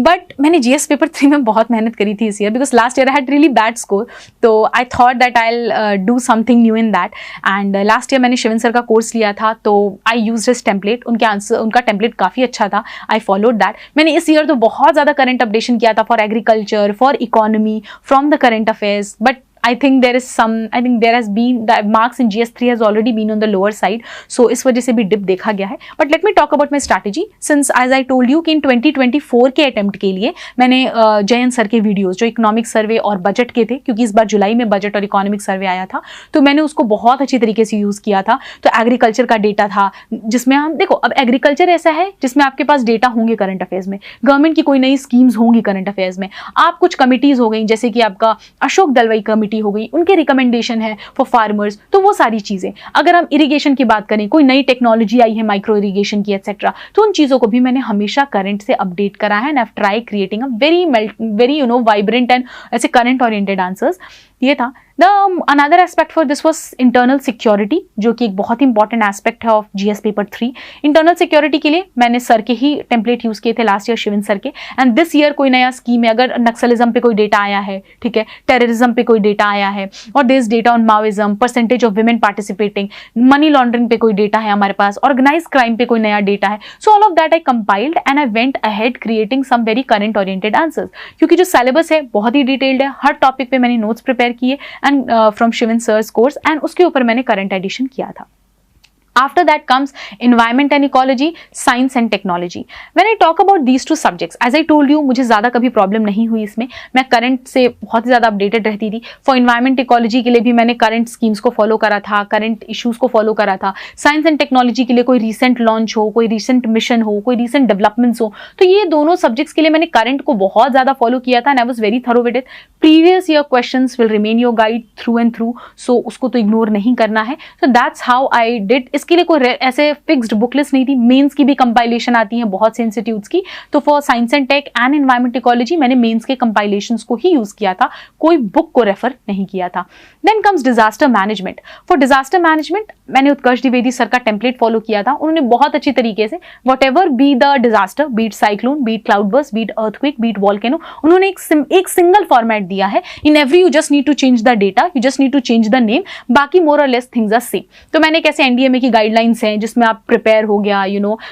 But मैंने GS paper 3 में बहुत मेहनत करी थी इस year because last year I had really bad score. So I thought that I'll do something new in that. And last year मैंने Sivan sir का course लिया था, तो I used his template. उनका template काफ़ी अच्छा था. I followed that. मैंने इस year तो बहुत ज़्यादा current updation किया था for agriculture, for economy, from the current affairs. But I think there has been the marks in GS3 has already been on the lower side, so इस वजह से भी डिप देखा गया है. But let me talk about my strategy since as I told you कि in 2024 के attempt के लिए मैंने जयंत सर के वीडियोस जो इकोनॉमिक सर्वे और बजट के थे, क्योंकि इस बार जुलाई में बजट और इकोनॉमिक सर्वे आया था, तो मैंने उसको बहुत अच्छी तरीके से यूज किया था. तो एग्रीकल्चर का डेटा था जिसमें हम देखो, अब एग्रीकल्चर ऐसा है जिसमें आपके पास डेटा होंगे करंट अफेयर्स में, गवर्नमेंट की कोई नई स्कीम्स होंगी करंट अफेयर्स में, आप कुछ कमिटीज हो गई जैसे कि आपका अशोक दलवाई कमिटी हो गई, उनके रिकमेंडेशन है फॉर फार्मर्स, तो वो सारी चीजें. अगर हम इरिगेशन की बात करें, कोई नई टेक्नोलॉजी आई है माइक्रो इरिगेशन की एक्सेट्रा, तो उन चीजों को भी मैंने हमेशा करंट से अपडेट करा है. And I have try creating a very vibrant and ऐसे करंट ओरिएंटेड आंसर्स. ये था. Another aspect for this was internal security, जो कि एक बहुत इंपॉर्टेंट एस्पेक्ट है of GS paper 3. Internal security के लिए मैंने सर के ही टेम्पलेट यूज किए थे लास्ट ईयर, शिवन सर के. एंड दिस ईयर कोई नया स्कीम है, अगर नक्सलिज्म पे कोई डेटा आया है, ठीक है, टेररिज्म पे कोई डेटा आया है, और there is data on Maoism, percentage of women participating, money laundering पे कोई डेटा है हमारे पास, ऑर्गेनाइज क्राइम पे कोई नया डेटा है. So all of that I compiled and I went ahead creating some very current oriented answers, क्योंकि जो सिलेबस है बहुत ही डिटेल्ड है. हर टॉपिक पे मैंने नोट्स प्रिपेयर किए and from Shivan sir's course, and उसके ऊपर मैंने करंट एडिशन किया था. After that comes environment and ecology, science and technology. When I talk about these two subjects, as I told you, मुझे ज़्यादा कभी प्रॉब्लम नहीं हुई इसमें, मैं करंट से बहुत ही ज़्यादा अपडेटेड रहती थी. फॉर इन्वायरमेंट इकोलॉजी के लिए भी मैंने करंट स्कीम्स को फॉलो करा था, करंट इश्यूज को फॉलो करा था. साइंस एंड टेक्नोलॉजी के लिए कोई रिसेंट लॉन्च हो, कोई रिसेंट मिशन हो, कोई रिसेंट डेवलपमेंट्स हो, तो ये दोनों सब्जेक्ट्स के लिए मैंने करंट को बहुत ज़्यादा फॉलो किया था. And I was very thorough with it. Previous year questions will remain your guide through and through, so उसको तो इग्नोर नहीं करना है. So that's how I did. इसके लिए कोई ऐसे फिक्स्ड बुक लिस्ट नहीं थी. मेंस की भी कंपाइलेशन आती है बहुत से इंस्टीट्यूट्स की, तो for science and tech and environment ecology मैंने मेंस के कंपाइलेशंस को ही यूज किया था, कोई बुक को रेफर नहीं किया था. Then comes disaster management. For disaster management मैंने उत्कर्ष द्विवेदी सर का टेम्पलेट फॉलो किया था. उन्होंने बहुत अच्छी तरीके से whatever be the disaster, be it cyclone, be it cloud burst, be it earthquake, be it volcano, उन्होंने एक सिंगल फॉर्मेट दिया है. In every you just need to change the data, you just need to change the name, बाकी more और less things are same. तो मैंने कैसे NDMA की गाइडलाइंस हैं जिसमें आप प्रिपेयर हो गया,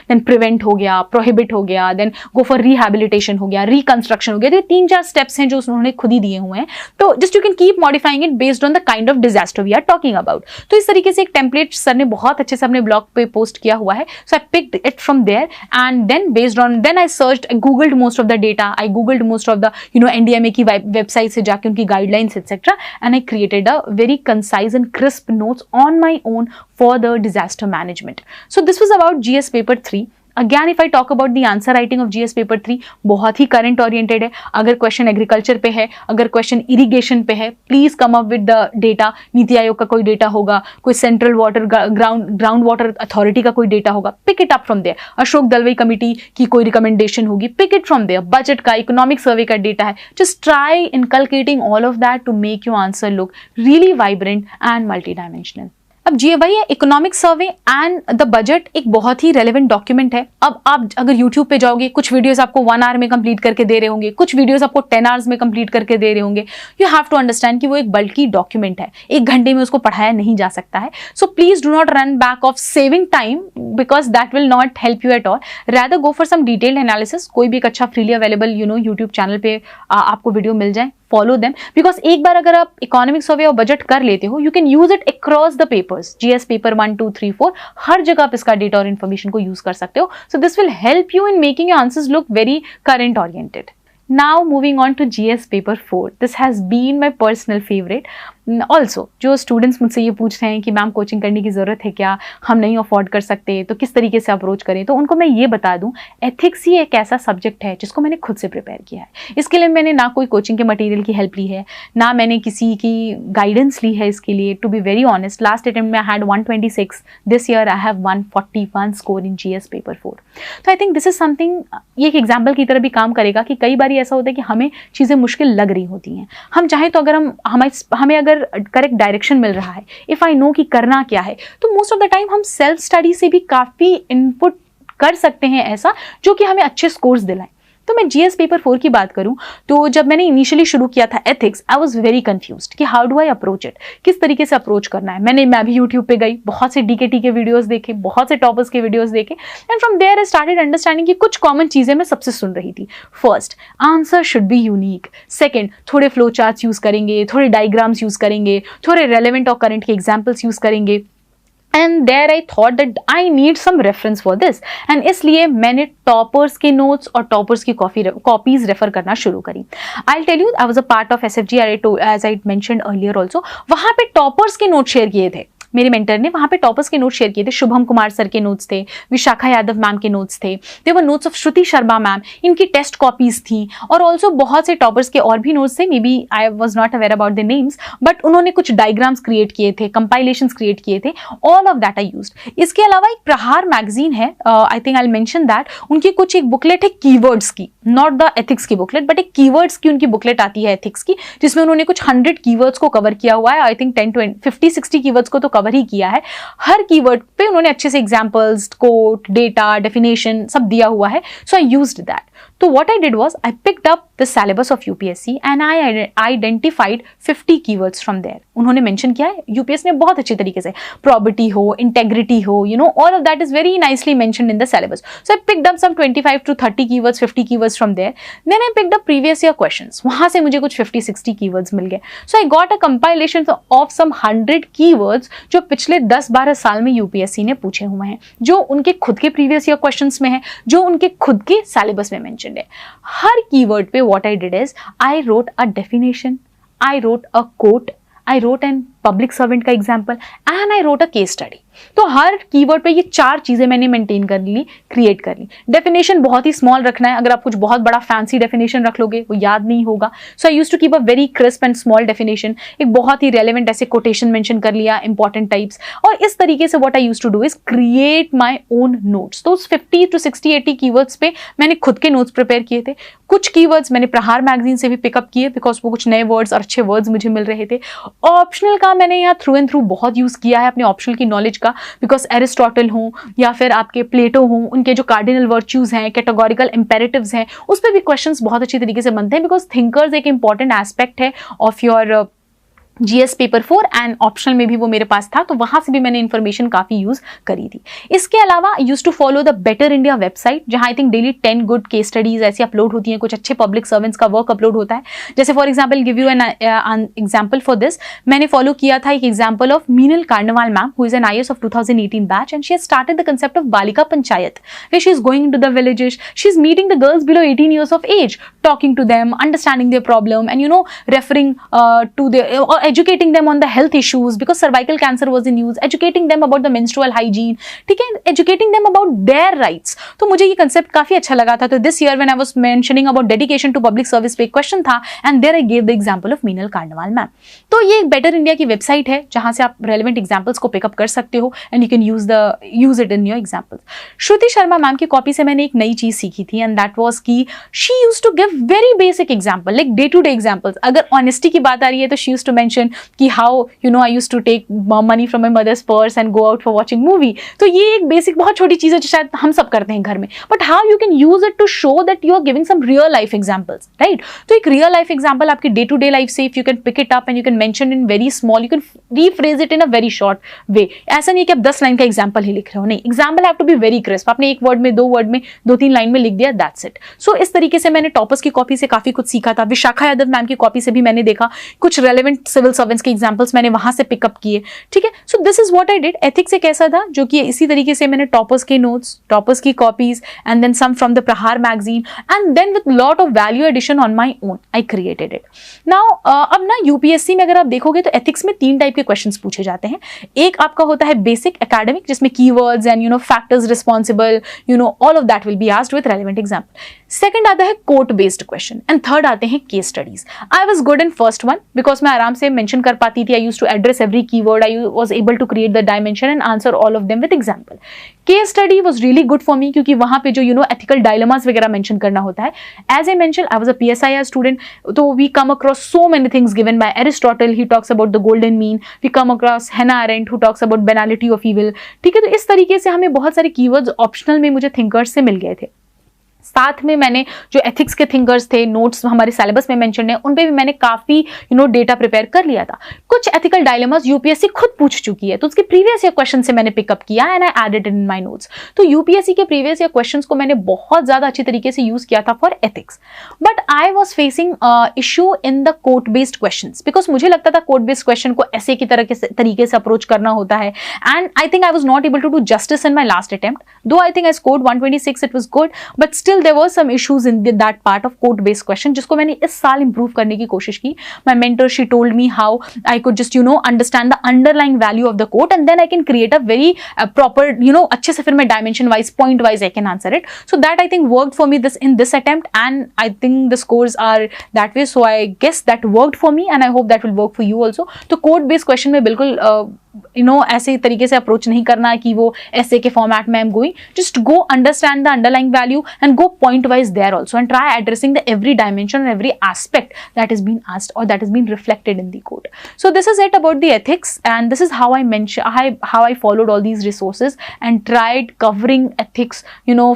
देन प्रिवेंट हो गया, प्रोहिबिट हो गया, देन गो फॉर रिहैबिलिटेशन हो गया, रिकंस्ट्रक्शन हो गया. तो ये 3-4 स्टेप्स हैं जो उन्होंने खुद ही दिए हुए हैं. तो just you can keep modifying it based on the kind of disaster we are talking about. तो इस तरीके से एक टेम्पलेट सर ने बहुत अच्छे से अपने ब्लॉग पे पोस्ट किया हुआ है. So I picked it from there and then based on, then I searched, I googled most of the data, I googled most of the NDMA की वेबसाइट से जाके उनकी guidelines etcetera, and I created a very concise and crisp notes on my own for the disaster management. So this was about GS paper 3. Again, if I talk about the answer writing of GS paper 3, बहुत ही current oriented है. अगर question agriculture पे है, अगर question irrigation पे है, please come up with the data. NITI Aayog का कोई डेटा होगा, कोई Central Water Ground Water Authority का कोई डेटा होगा, pick it up from there. Ashok Dalwai committee की कोई रिकमेंडेशन होगी, pick it from there. Budget का, इकोनॉमिक सर्वे का डेटा है. Just try inculcating all of that to make your answer look really vibrant and multi dimensional. अब वही है, economic survey and the budget एक बहुत ही रेलेवेंट डॉक्यूमेंट है. अब आप अगर यूट्यूब पे जाओगे, कुछ वीडियोस आपको 1 आवर में कंप्लीट करके दे रहे होंगे, कुछ वीडियोस आपको 10 आवर्स में कंप्लीट करके दे रहे होंगे. यू हैव टू अंडरस्टैंड कि वो एक बल्कि डॉक्यूमेंट है, 1 घंटे में उसको पढ़ाया नहीं जा सकता है. So please do not run back of saving time because that will not help you at all. Rather go for some detailed analysis. कोई भी एक अच्छा फ्रीली अवेलेबल यूट्यूब चैनल पे आपको वीडियो मिल जाए, फॉलो देम. बिकॉज एक बार अगर आप इकोनॉमिक सर्वे और बजट कर लेते हो, you can use it across the papers. GS paper 1, 2, 3, 4 हर जगह आप इसका डेटा और इन्फॉर्मेशन को यूज कर सकते हो. So this will help you in making your answers look very current oriented. Now moving on to GS paper 4. This has been my personal favorite. Also, जो students मुझसे ये पूछ रहे हैं कि मैम कोचिंग करने की ज़रूरत है क्या, हम नहीं अफोर्ड कर सकते, तो किस तरीके से अप्रोच करें, तो उनको मैं ये बता दूं, एथिक्स ही एक ऐसा सब्जेक्ट है जिसको मैंने खुद से प्रिपेयर किया है. इसके लिए मैंने ना कोई कोचिंग के मटेरियल की हेल्प ली है, ना मैंने किसी की गाइडेंस ली है इसके लिए. To be very honest, last attempt में I had 126. This year I have 141 score in GS paper 4. तो I think this is something, ये एक एग्जाम्पल की तरह भी काम करेगा कि कई बार ऐसा होता है कि हमें चीज़ें मुश्किल लग रही होती हैं. हम चाहें तो अगर हमें अगर करेक्ट डायरेक्शन मिल रहा है, इफ़ आई नो कि करना क्या है, तो मोस्ट ऑफ द टाइम हम सेल्फ स्टडी से भी काफ़ी इनपुट कर सकते हैं ऐसा जो कि हमें अच्छे स्कोर्स दिलाएं. तो मैं GS पेपर 4 की बात करूं तो जब मैंने इनिशियली शुरू किया था ethics, I was very confused कि how do I approach it, किस तरीके से अप्रोच करना है. मैं भी यूट्यूब पे गई, बहुत से DKT के वीडियोस देखे, बहुत से टॉपर्स के वीडियोस देखे, and from there I started understanding कि कुछ कॉमन चीज़ें मैं सबसे सुन रही थी. First, answer should be unique. Second, थोड़े फ्लो चार्ट्स यूज़ करेंगे, थोड़े डायग्राम्स यूज़ करेंगे, थोड़े रेलेवेंट और करंट के एग्जाम्पल्स यूज़ करेंगे. And there I thought that I need some reference for this. And इसलिए मैंने टॉपर्स के नोट्स और टॉपर्स की कॉपीज रेफर करना शुरू करी. I'll tell you, I was a part of SFG as I mentioned earlier also. वहाँ पे टॉपर्स के नोट शेयर किए थे मेरे मेंटर ने. वहाँ पे टॉपर्स के नोट शेयर किए थे. शुभम कुमार सर के नोट्स थे, विशाखा यादव मैम के नोट्स थे, there were notes of Shruti Sharma ma'am, इनकी टेस्ट कॉपीज थी, और ऑल्सो बहुत से टॉपर्स के और भी नोट्स थे. Maybe I was not aware about the names, but उन्होंने कुछ डायग्राम्स क्रिएट किए थे, कंपाइलेशंस क्रिएट किए थे. All of that I used. इसके अलावा एक प्रहार मैगजीन है, आई थिंक आई मेंशन दैट. उनकी कुछ एक बुकलेट है कीवर्ड्स की, नॉट द एथिक्स की बुकलेट, बट एक कीवर्ड्स की उनकी बुकलेट आती है एथिक्स की, जिसमें उन्होंने कुछ 100 कीवर्ड्स को कवर किया हुआ है. आई थिंक 50-60 कीवर्ड्स को तो कवर ही किया है. हर कीवर्ड पे उन्होंने अच्छे से एग्जांपल्स, कोट, डेटा, डेफिनेशन सब दिया हुआ है. So I used that. So what I did was I picked up the syllabus of UPSC and I identified 50 keywords from there. उन्होंने मेंशन किया है यूपीएस ने बहुत अच्छे तरीके से, probability हो, integrity हो, all of that is very nicely mentioned in the syllabus. So I picked up some 25 to 30 keywords, 50 keywords from there. Then I picked up previous year questions. वहां से मुझे कुछ 50-60 keywords मिल गए. So I got a compilation of some 100 keywords जो पिछले 10-12 साल में UPSC ने पूछे हुए हैं, जो उनके खुद के previous year questions में है, जो उनके खुद के syllabus में mentioned है. हर keyword पे what I did is I wrote a definition, I wrote a quote, I wrote an public servant का example and I wrote a case study. तो हर कीवर्ड पे ये 4 चीजें मैंने मेंटेन कर ली, क्रिएट कर ली. डेफिनेशन बहुत ही स्मॉल रखना है. अगर आप कुछ बहुत बड़ा फैंसी डेफिनेशन रख लोगे वो याद नहीं होगा. So I used to keep a very crisp and small definition. एक बहुत ही रेलेवेंट ऐसे कोटेशन मेंशन कर लिया, इंपॉर्टेंट टाइप्स. और इस तरीके से what I used to do is create my own notes. तो उस 50 to 60-80 कीवर्ड्स पे मैंने खुद के नोट्स प्रिपेयर किए थे. कुछ कीवर्ड्स मैंने प्रहार मैगजीन से भी पिकअप किए बिकॉज वो कुछ नए वर्ड्स और अच्छे वर्ड्स मुझे मिल रहे थे. ऑप्शनल का मैंने यहाँ थ्रू एंड थ्रू बहुत यूज किया है अपने ऑप्शनल की नॉलेज का, बिकॉज एरिस्टोटल हो या फिर आपके प्लेटो हो, उनके जो कार्डिनल वर्च्यूज हैं, कैटेगोरिकल इंपेरेटिव्स हैं, उस पर भी क्वेश्चंस बहुत अच्छी तरीके से बनते हैं बिकॉज थिंकर्स एक इंपॉर्टेंट एस्पेक्ट है of your GS paper 4 and optional में भी वो मेरे पास था. तो वहां से भी मैंने इन्फॉर्मेशन काफी यूज करी थी. इसके अलावा use to follow the better India website, जहां I think daily 10 good case studies ऐसी अपलोड होती हैं. कुछ अच्छे पब्लिक सर्वेंट्स का वर्क अपलोड होता है. जैसे for example give you an example for this, मैंने फॉलो किया था एक example of Meenal Karnwal ma'am who is an IAS of 2018 batch and she has started the concept of Balika Panchayat where she is going into the villages, she is meeting the girls below 18 years of age, talking to them, understanding their problem and referring to their educating them on the health issues because cervical cancer was in news, educating them about the menstrual hygiene, ठीक है, educating them about their rights. तो मुझे ये concept काफी अच्छा लगा था. तो this year when I was mentioning about dedication to public service पे एक क्वेश्चन था and there I gave the example of Meenal Karnwal ma'am. तो ये एक बेटर इंडिया की वेबसाइट है जहां से आप रेलेवेंट एग्जाम्पल्स को पिकअप कर सकते हो and you can use it in your examples. Shruti Sharma ma'am की कॉपी से मैंने एक नई चीज सीखी थी एंड दैट वाज कि she used to give very basic example, like day to day examples. अगर ऑनेस्टी की बात आ रही है तो शी यूज्ड टू मेंशन कि how I used to take money from my mother's purse and go out for watching movie. तो ये एक बेसिक बहुत छोटी चीज है जो शायद हम सब करते हैं घर में, but how you can use it to show that you are giving some real life examples, right. तो एक रियल लाइफ एग्जाम्पल आपकी डे टू डे लाइफ से if you can pick it up and you can mention in very small, you can rephrase it in a very short way. ऐसा नहीं कि आप 10 line का example ही लिख रहे हो, नहीं, example have to be very crisp. आपने एक वर्ड में, 2 वर्ड में, 2-3 लाइन में लिख दिया, दैट्स इट. सो इस तरीके से मैंने टॉपर्स की कॉपी से काफी कुछ सीखा था. विशाखा यादव मैम की कॉपी से भी मैंने देखा कुछ रेलेवेंट सिविल सर्वेंट्स के एग्जाम्पल्स मैंने वहां से पिकअप किए, ठीक है. So this is what I did. Ethics एक ऐसा था जो कि इसी तरीके से मैंने टॉपर्स के नोट्स, टॉपर्स की copies and then some from the Prahar magazine and then with lot of value addition on my own I created it. Now अब ना यूपीएससी में अगर आप देखोगे तो एथिक्स में 3 टाइप के क्वेश्चंस पूछे जाते हैं. एक आपका होता है बेसिक एकेडमिक जिसमें keywords and factors responsible all of that will be asked with relevant example. Second आता है quote based question and third आते हैं case studies. I was good in first one because मैं आराम से मेंशन कर पाती थी. I used to address every keyword, I was able to create the dimension and answer all of them with example. Case study was really good for me क्योंकि वहां पे जो एथिकल डायलेमास वगैरह मेंशन करना होता है. As I mention I was a PSIR student, तो we come across so many things given by Aristotle. He talks about the golden mean. We come across Hannah Arendt who talks about banality of evil, ठीक है. तो इस तरीके से हमें बहुत सारे कीवर्ड्स ऑप्शनल में मुझे थिंकर्स से मिल गए थे. साथ में मैंने जो एथिक्स के थिंकर्स थे, नोट्स हमारे सिलेबस में मेंशन है, उन पे भी मैंने काफी डेटा प्रिपेयर कर लिया था. कुछ एथिकल डायलेमास यूपीएससी खुद पूछ चुकी है तो उसके प्रीवियस ईयर क्वेश्चन से मैंने पिकअप किया and I added in my notes. तो यूपीएससी के प्रीवियस ईयर क्वेश्चंस को मैंने बहुत ज्यादा अच्छी तरीके से यूज किया था for ethics. But I was facing issue in the quote based questions because मुझे लगता था कोट बेस्ड क्वेश्चन को ऐसे की तरीके से अप्रोच करना होता है and I think I was not able to do justice in my last attempt. Though I think I scored 126, it was good, but still there were some issues in that part of code based question जिसको मैंने इस साल improve करने की कोशिश की. My mentor, she told me how I could just understand the underlying value of the quote and then I can create a very proper अच्छे से फिर मैं dimension wise, point wise I can answer it. So that I think worked for me in this attempt and I think the scores are that way. So I guess that worked for me and I hope that will work for you also. तो code based question में बिल्कुल ऐसे तरीके से approach नहीं करना है कि वो ऐसे के फॉर्मेट में I am going. Just go understand the underlying value and go point wise there also and try addressing the every dimension and every aspect that is being asked or that is being reflected in the code. So this is it about the ethics and this is how I followed all these resources and tried covering ethics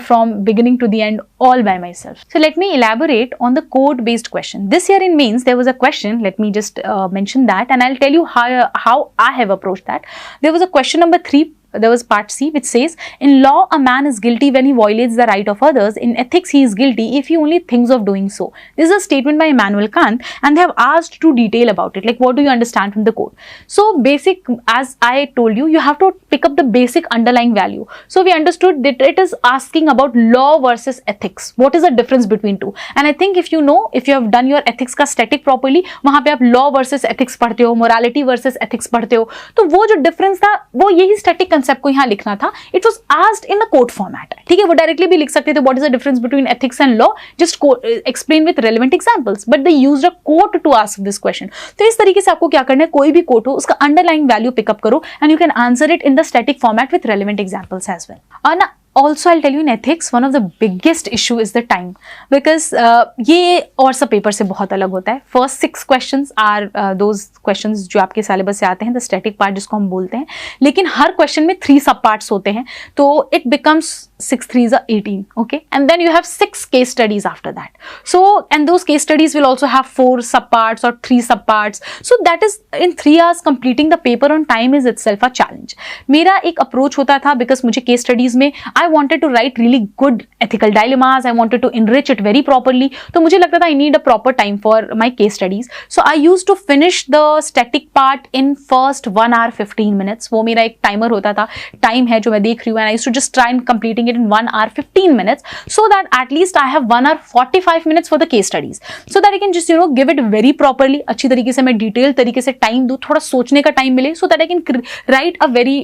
from beginning to the end all by myself. So let me elaborate on the code based question. This year in mains there was a question, let me just mention that, and I'll tell you how I have approached that. There was a question number 3. There was part C, which says, in law a man is guilty when he violates the right of others. In ethics he is guilty if he only thinks of doing so. This is a statement by Immanuel Kant, and they have asked to detail about it, like what do you understand from the code. So basic, as I told you, you have to pick up the basic underlying value. So we understood that it is asking about law versus ethics. What is the difference between two? And I think if you know, if you have done your ethics का static properly, वहाँ पे आप law versus ethics पढ़ते हो, morality versus ethics पढ़ते हो, तो वो जो difference था वो यही static कंसेप्ट को यहाँ लिखना था. It was asked in the code format. ठीक है, वो डायरेक्टली भी लिख सकते थे what is the difference between ethics and law, just explain with relevant examples, but they used a code to ask this question. तो इस तरीके से आपको क्या करना है, कोई भी कोड हो उसका अंडरलाइन वैल्यू पिकअप करो and you can answer it in the static format with relevant examples as well. और also I'll tell you, in ethics one of the biggest issue is the time, because ये और सब paper से बहुत अलग होता है. First 6 questions are those questions जो आपके सिलेबस से आते हैं, the static part जिसको हम बोलते हैं, लेकिन हर क्वेश्चन में 3 सब पार्ट्स होते हैं, तो it becomes 6 3s are 18, okay, and then you have 6 case studies after that. So and those case studies will also have 4 sub parts or 3 sub parts. So that is, in 3 hours completing the paper on time is itself a challenge. मेरा एक approach होता था, because मुझे case studies में I wanted to write really good ethical dilemmas, I wanted to enrich it very properly, तो मुझे लगता था I need a proper time for my case studies. So I used to finish the static part in first 1 hour 15 minutes. वो मेरा एक timer होता था, time है जो मैं देख रही हूँ, and I used to just try and completing it in 1 hour 15 minutes, so that at least I have 1 hour 45 minutes for the case studies, so that I can just give it very properly. अच्छी तरीके से मैं detailed तरीके से time दूँ, थोड़ा सोचने का time मिले, so that I can write a very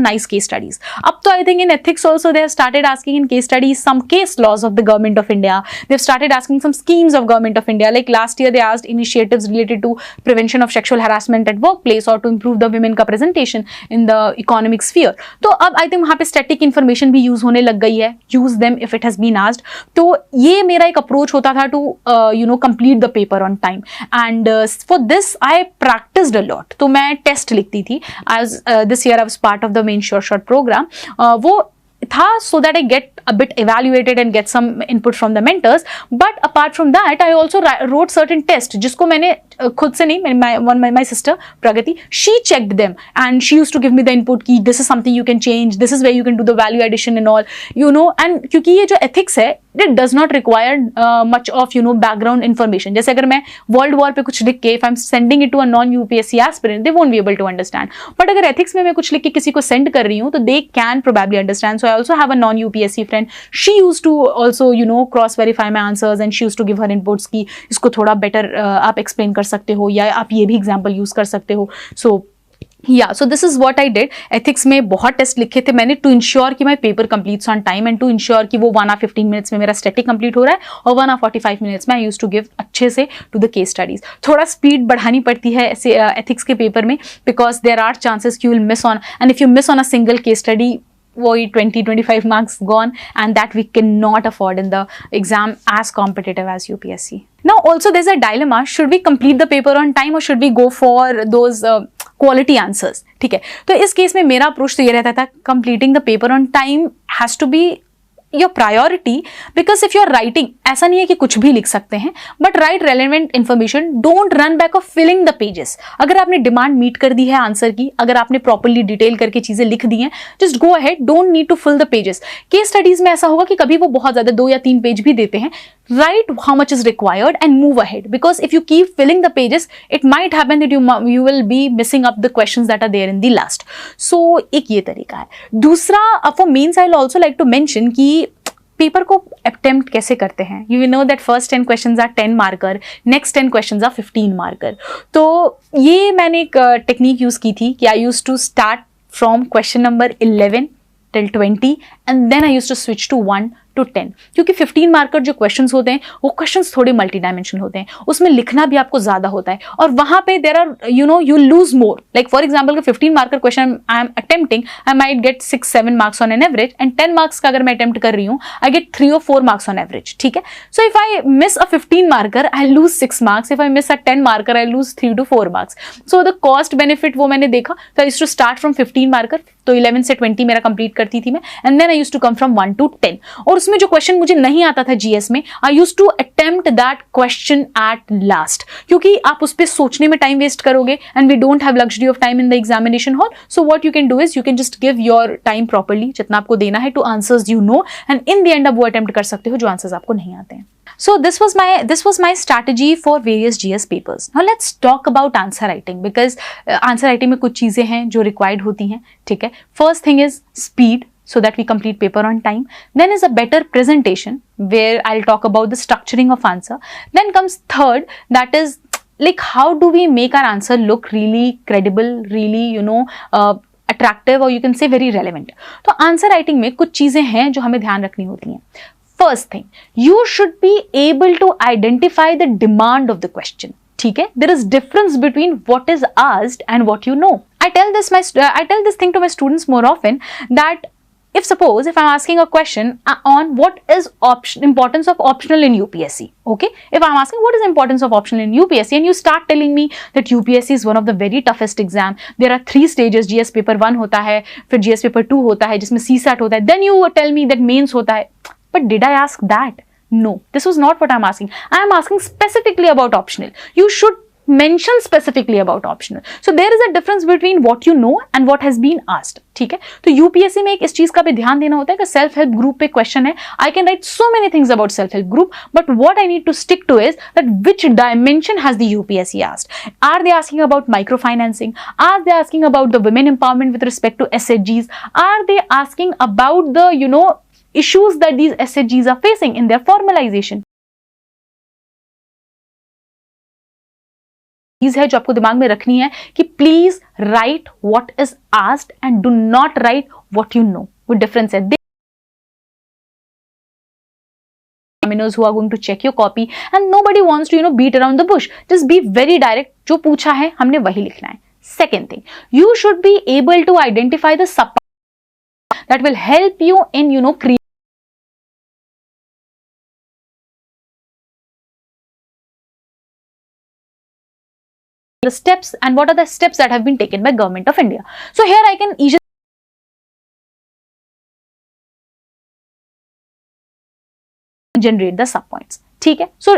nice case studies. अब तो I think in ethics also they have started asking in case studies some case laws of the government of India. They've started asking some schemes of government of India. Like last year they asked initiatives related to prevention of sexual harassment at workplace or to improve the women का presentation in the economic sphere. तो अब I think वहाँ पे static information भी use होने लग गई है. Use them if it has been asked. तो ये मेरा एक approach होता था to complete the paper on time. And for this I practiced a lot. तो मैं test लिखती थी. As this year I was part of the main Sure Shot program. वो था so that I get a bit evaluated and get some input from the mentors. But apart from that I also wrote certain tests जिसको मैंने खुद से नहीं, my sister Pragati, she checked them and she used to give me the input कि this is something you can change, this is where you can do the value addition and all, and क्योंकि ये जो ethics है it does not require much of background information. जैसे अगर मैं world war पे कुछ लिख के if I'm sending it to a non UPSC aspirant, they won't be able to understand. But अगर ethics में मैं कुछ लिख के किसी को send कर रही हूँ तो they can probably understand. So I also have a non UPSC friend. She used to also cross verify my answers and she used to give her inputs कि इसको थोड़ा better आप explain कर सकते हो या आप ये भी example use कर सकते हो. So this is what I did. Ethics में बहुत टेस्ट लिखे थे मैंने to ensure कि my paper completes on time and to ensure कि वो 1 hour 15 minutes में मेरा static complete हो रहा है और 1 hour 45 minutes में I used to give अच्छे से to the case studies. थोड़ा speed बढ़ानी पड़ती है ऐसे ethics के paper में, because there are chances कि you will miss on, and if you miss on a single case study, वही 20-25 marks gone, and that we cannot afford in the exam as competitive as UPSC. Now also there's a dilemma, should we complete the paper on time or should we go for those quality answers? ठीक है, तो इस case में मेरा approach तो ये रहता था, completing the paper on time has to be your priority, because if you are writing, ऐसा नहीं है कि कुछ भी लिख सकते हैं, but write relevant information, don't run back of filling the pages. अगर आपने डिमांड मीट कर दी है आंसर की, अगर आपने प्रॉपरली डिटेल करके चीजें लिख दी हैं, just go ahead, don't need to fill the pages. Case studies में ऐसा होगा कि कभी वो बहुत ज्यादा 2 या 3 पेज भी देते हैं. Write how much is required and move ahead, because if you keep filling the pages, it might happen that you will be missing up the questions that are there in the last. So एक ये तरीका है. दूसरा, for mains I'll also like to mention कि paper को attempt कैसे करते हैं. You know that first 10 questions are 10 marker, next 10 questions are 15 marker. तो ये मैंने एक टेक्निक यूज की थी कि I use to start from question number 11 till 20 and then I used to switch to 1 to 10, क्योंकि 15 मार्कर जो क्वेश्चंस होते हैं वो क्वेश्चंस थोड़े मल्टी डायमेंशनल होते हैं, उसमें लिखना भी आपको ज्यादा होता है और वहां पे there are you lose more. Like for example 15 marker question I am attempting, I might get 6-7 marks on an average, and 10 marks का अगर मैं अटेम्प्ट कर रही हूँ I get 3 or 4 marks on average. ठीक है, so if I miss a 15 marker I lose 6 marks, if I miss a 10 marker I lose 3 to 4 marks. So the cost benefit वो मैंने देखा, तो I used to start from 15 marker. तो 11 से 20 मेरा complete करती थी मैं, and then I used to come from 1 to 10। और उसमें जो क्वेश्चन मुझे नहीं आता था जीएस में, I used to attempt that question at last, क्योंकि आप उस पर सोचने में टाइम वेस्ट करोगे and we don't have luxury of time in the examination hall. So what you can do is you can just give your time properly, जितना आपको देना है, to answers you know, and in the end आप वो attempt कर सकते हो जो आंसर्स आपको नहीं आते हैं। So this was my strategy for various GS papers. Now let's talk about answer writing, because answer writing में कुछ चीजें हैं जो required होती हैं, ठीक है। First thing is speed, so that we complete paper on time. Then is a better presentation, where I'll talk about the structuring of answer. Then comes third, that is like how do we make our answer look really credible, really attractive, or you can say very relevant. तो answer writing में कुछ चीजें हैं जो हमें ध्यान रखनी होती हैं। First thing, you should be able to identify the demand of the question. ठीक है, there is difference between what is asked and what you know. I tell this thing to my students more often, that if I'm asking a question on what is importance of optional in UPSC, okay, if I'm asking what is importance of optional in UPSC, and you start telling me that UPSC is one of the very toughest exam, there are 3 stages, GS paper 1 होता है, फिर GS paper 2 होता है जिसमें CSAT होता है, then you tell me that mains होता है, but did I ask that? No, this was not what I'm asking. I am asking specifically about optional. You should mention specifically about optional. So there is a difference between what you know and what has been asked. ठीक है, तो UPSC में एक इस चीज का भी ध्यान देना होता है कि सेल्फ हेल्प ग्रुप पे क्वेश्चन है, I can write so many things about self help group, but what I need to stick to is that which dimension has the UPSC asked. Are they asking about micro financing? Are they asking about the women empowerment with respect to एसएचजीज? Are they asking about the issues that these SHGs are facing in their formalization? चीज है जो आपको दिमाग में रखनी है कि please right what is asked and do not right what you know. वो डिफरेंस है। Examiners who are going to check your copy and nobody wants to beat around the bush. Just be very direct. जो पूछा है हमने वही लिखना है। Second thing, you should be able to identify the sub that will help you in creating the steps, and what are the steps that have been taken by Government of India. So here I can easily generate the sub points. ठीक है, so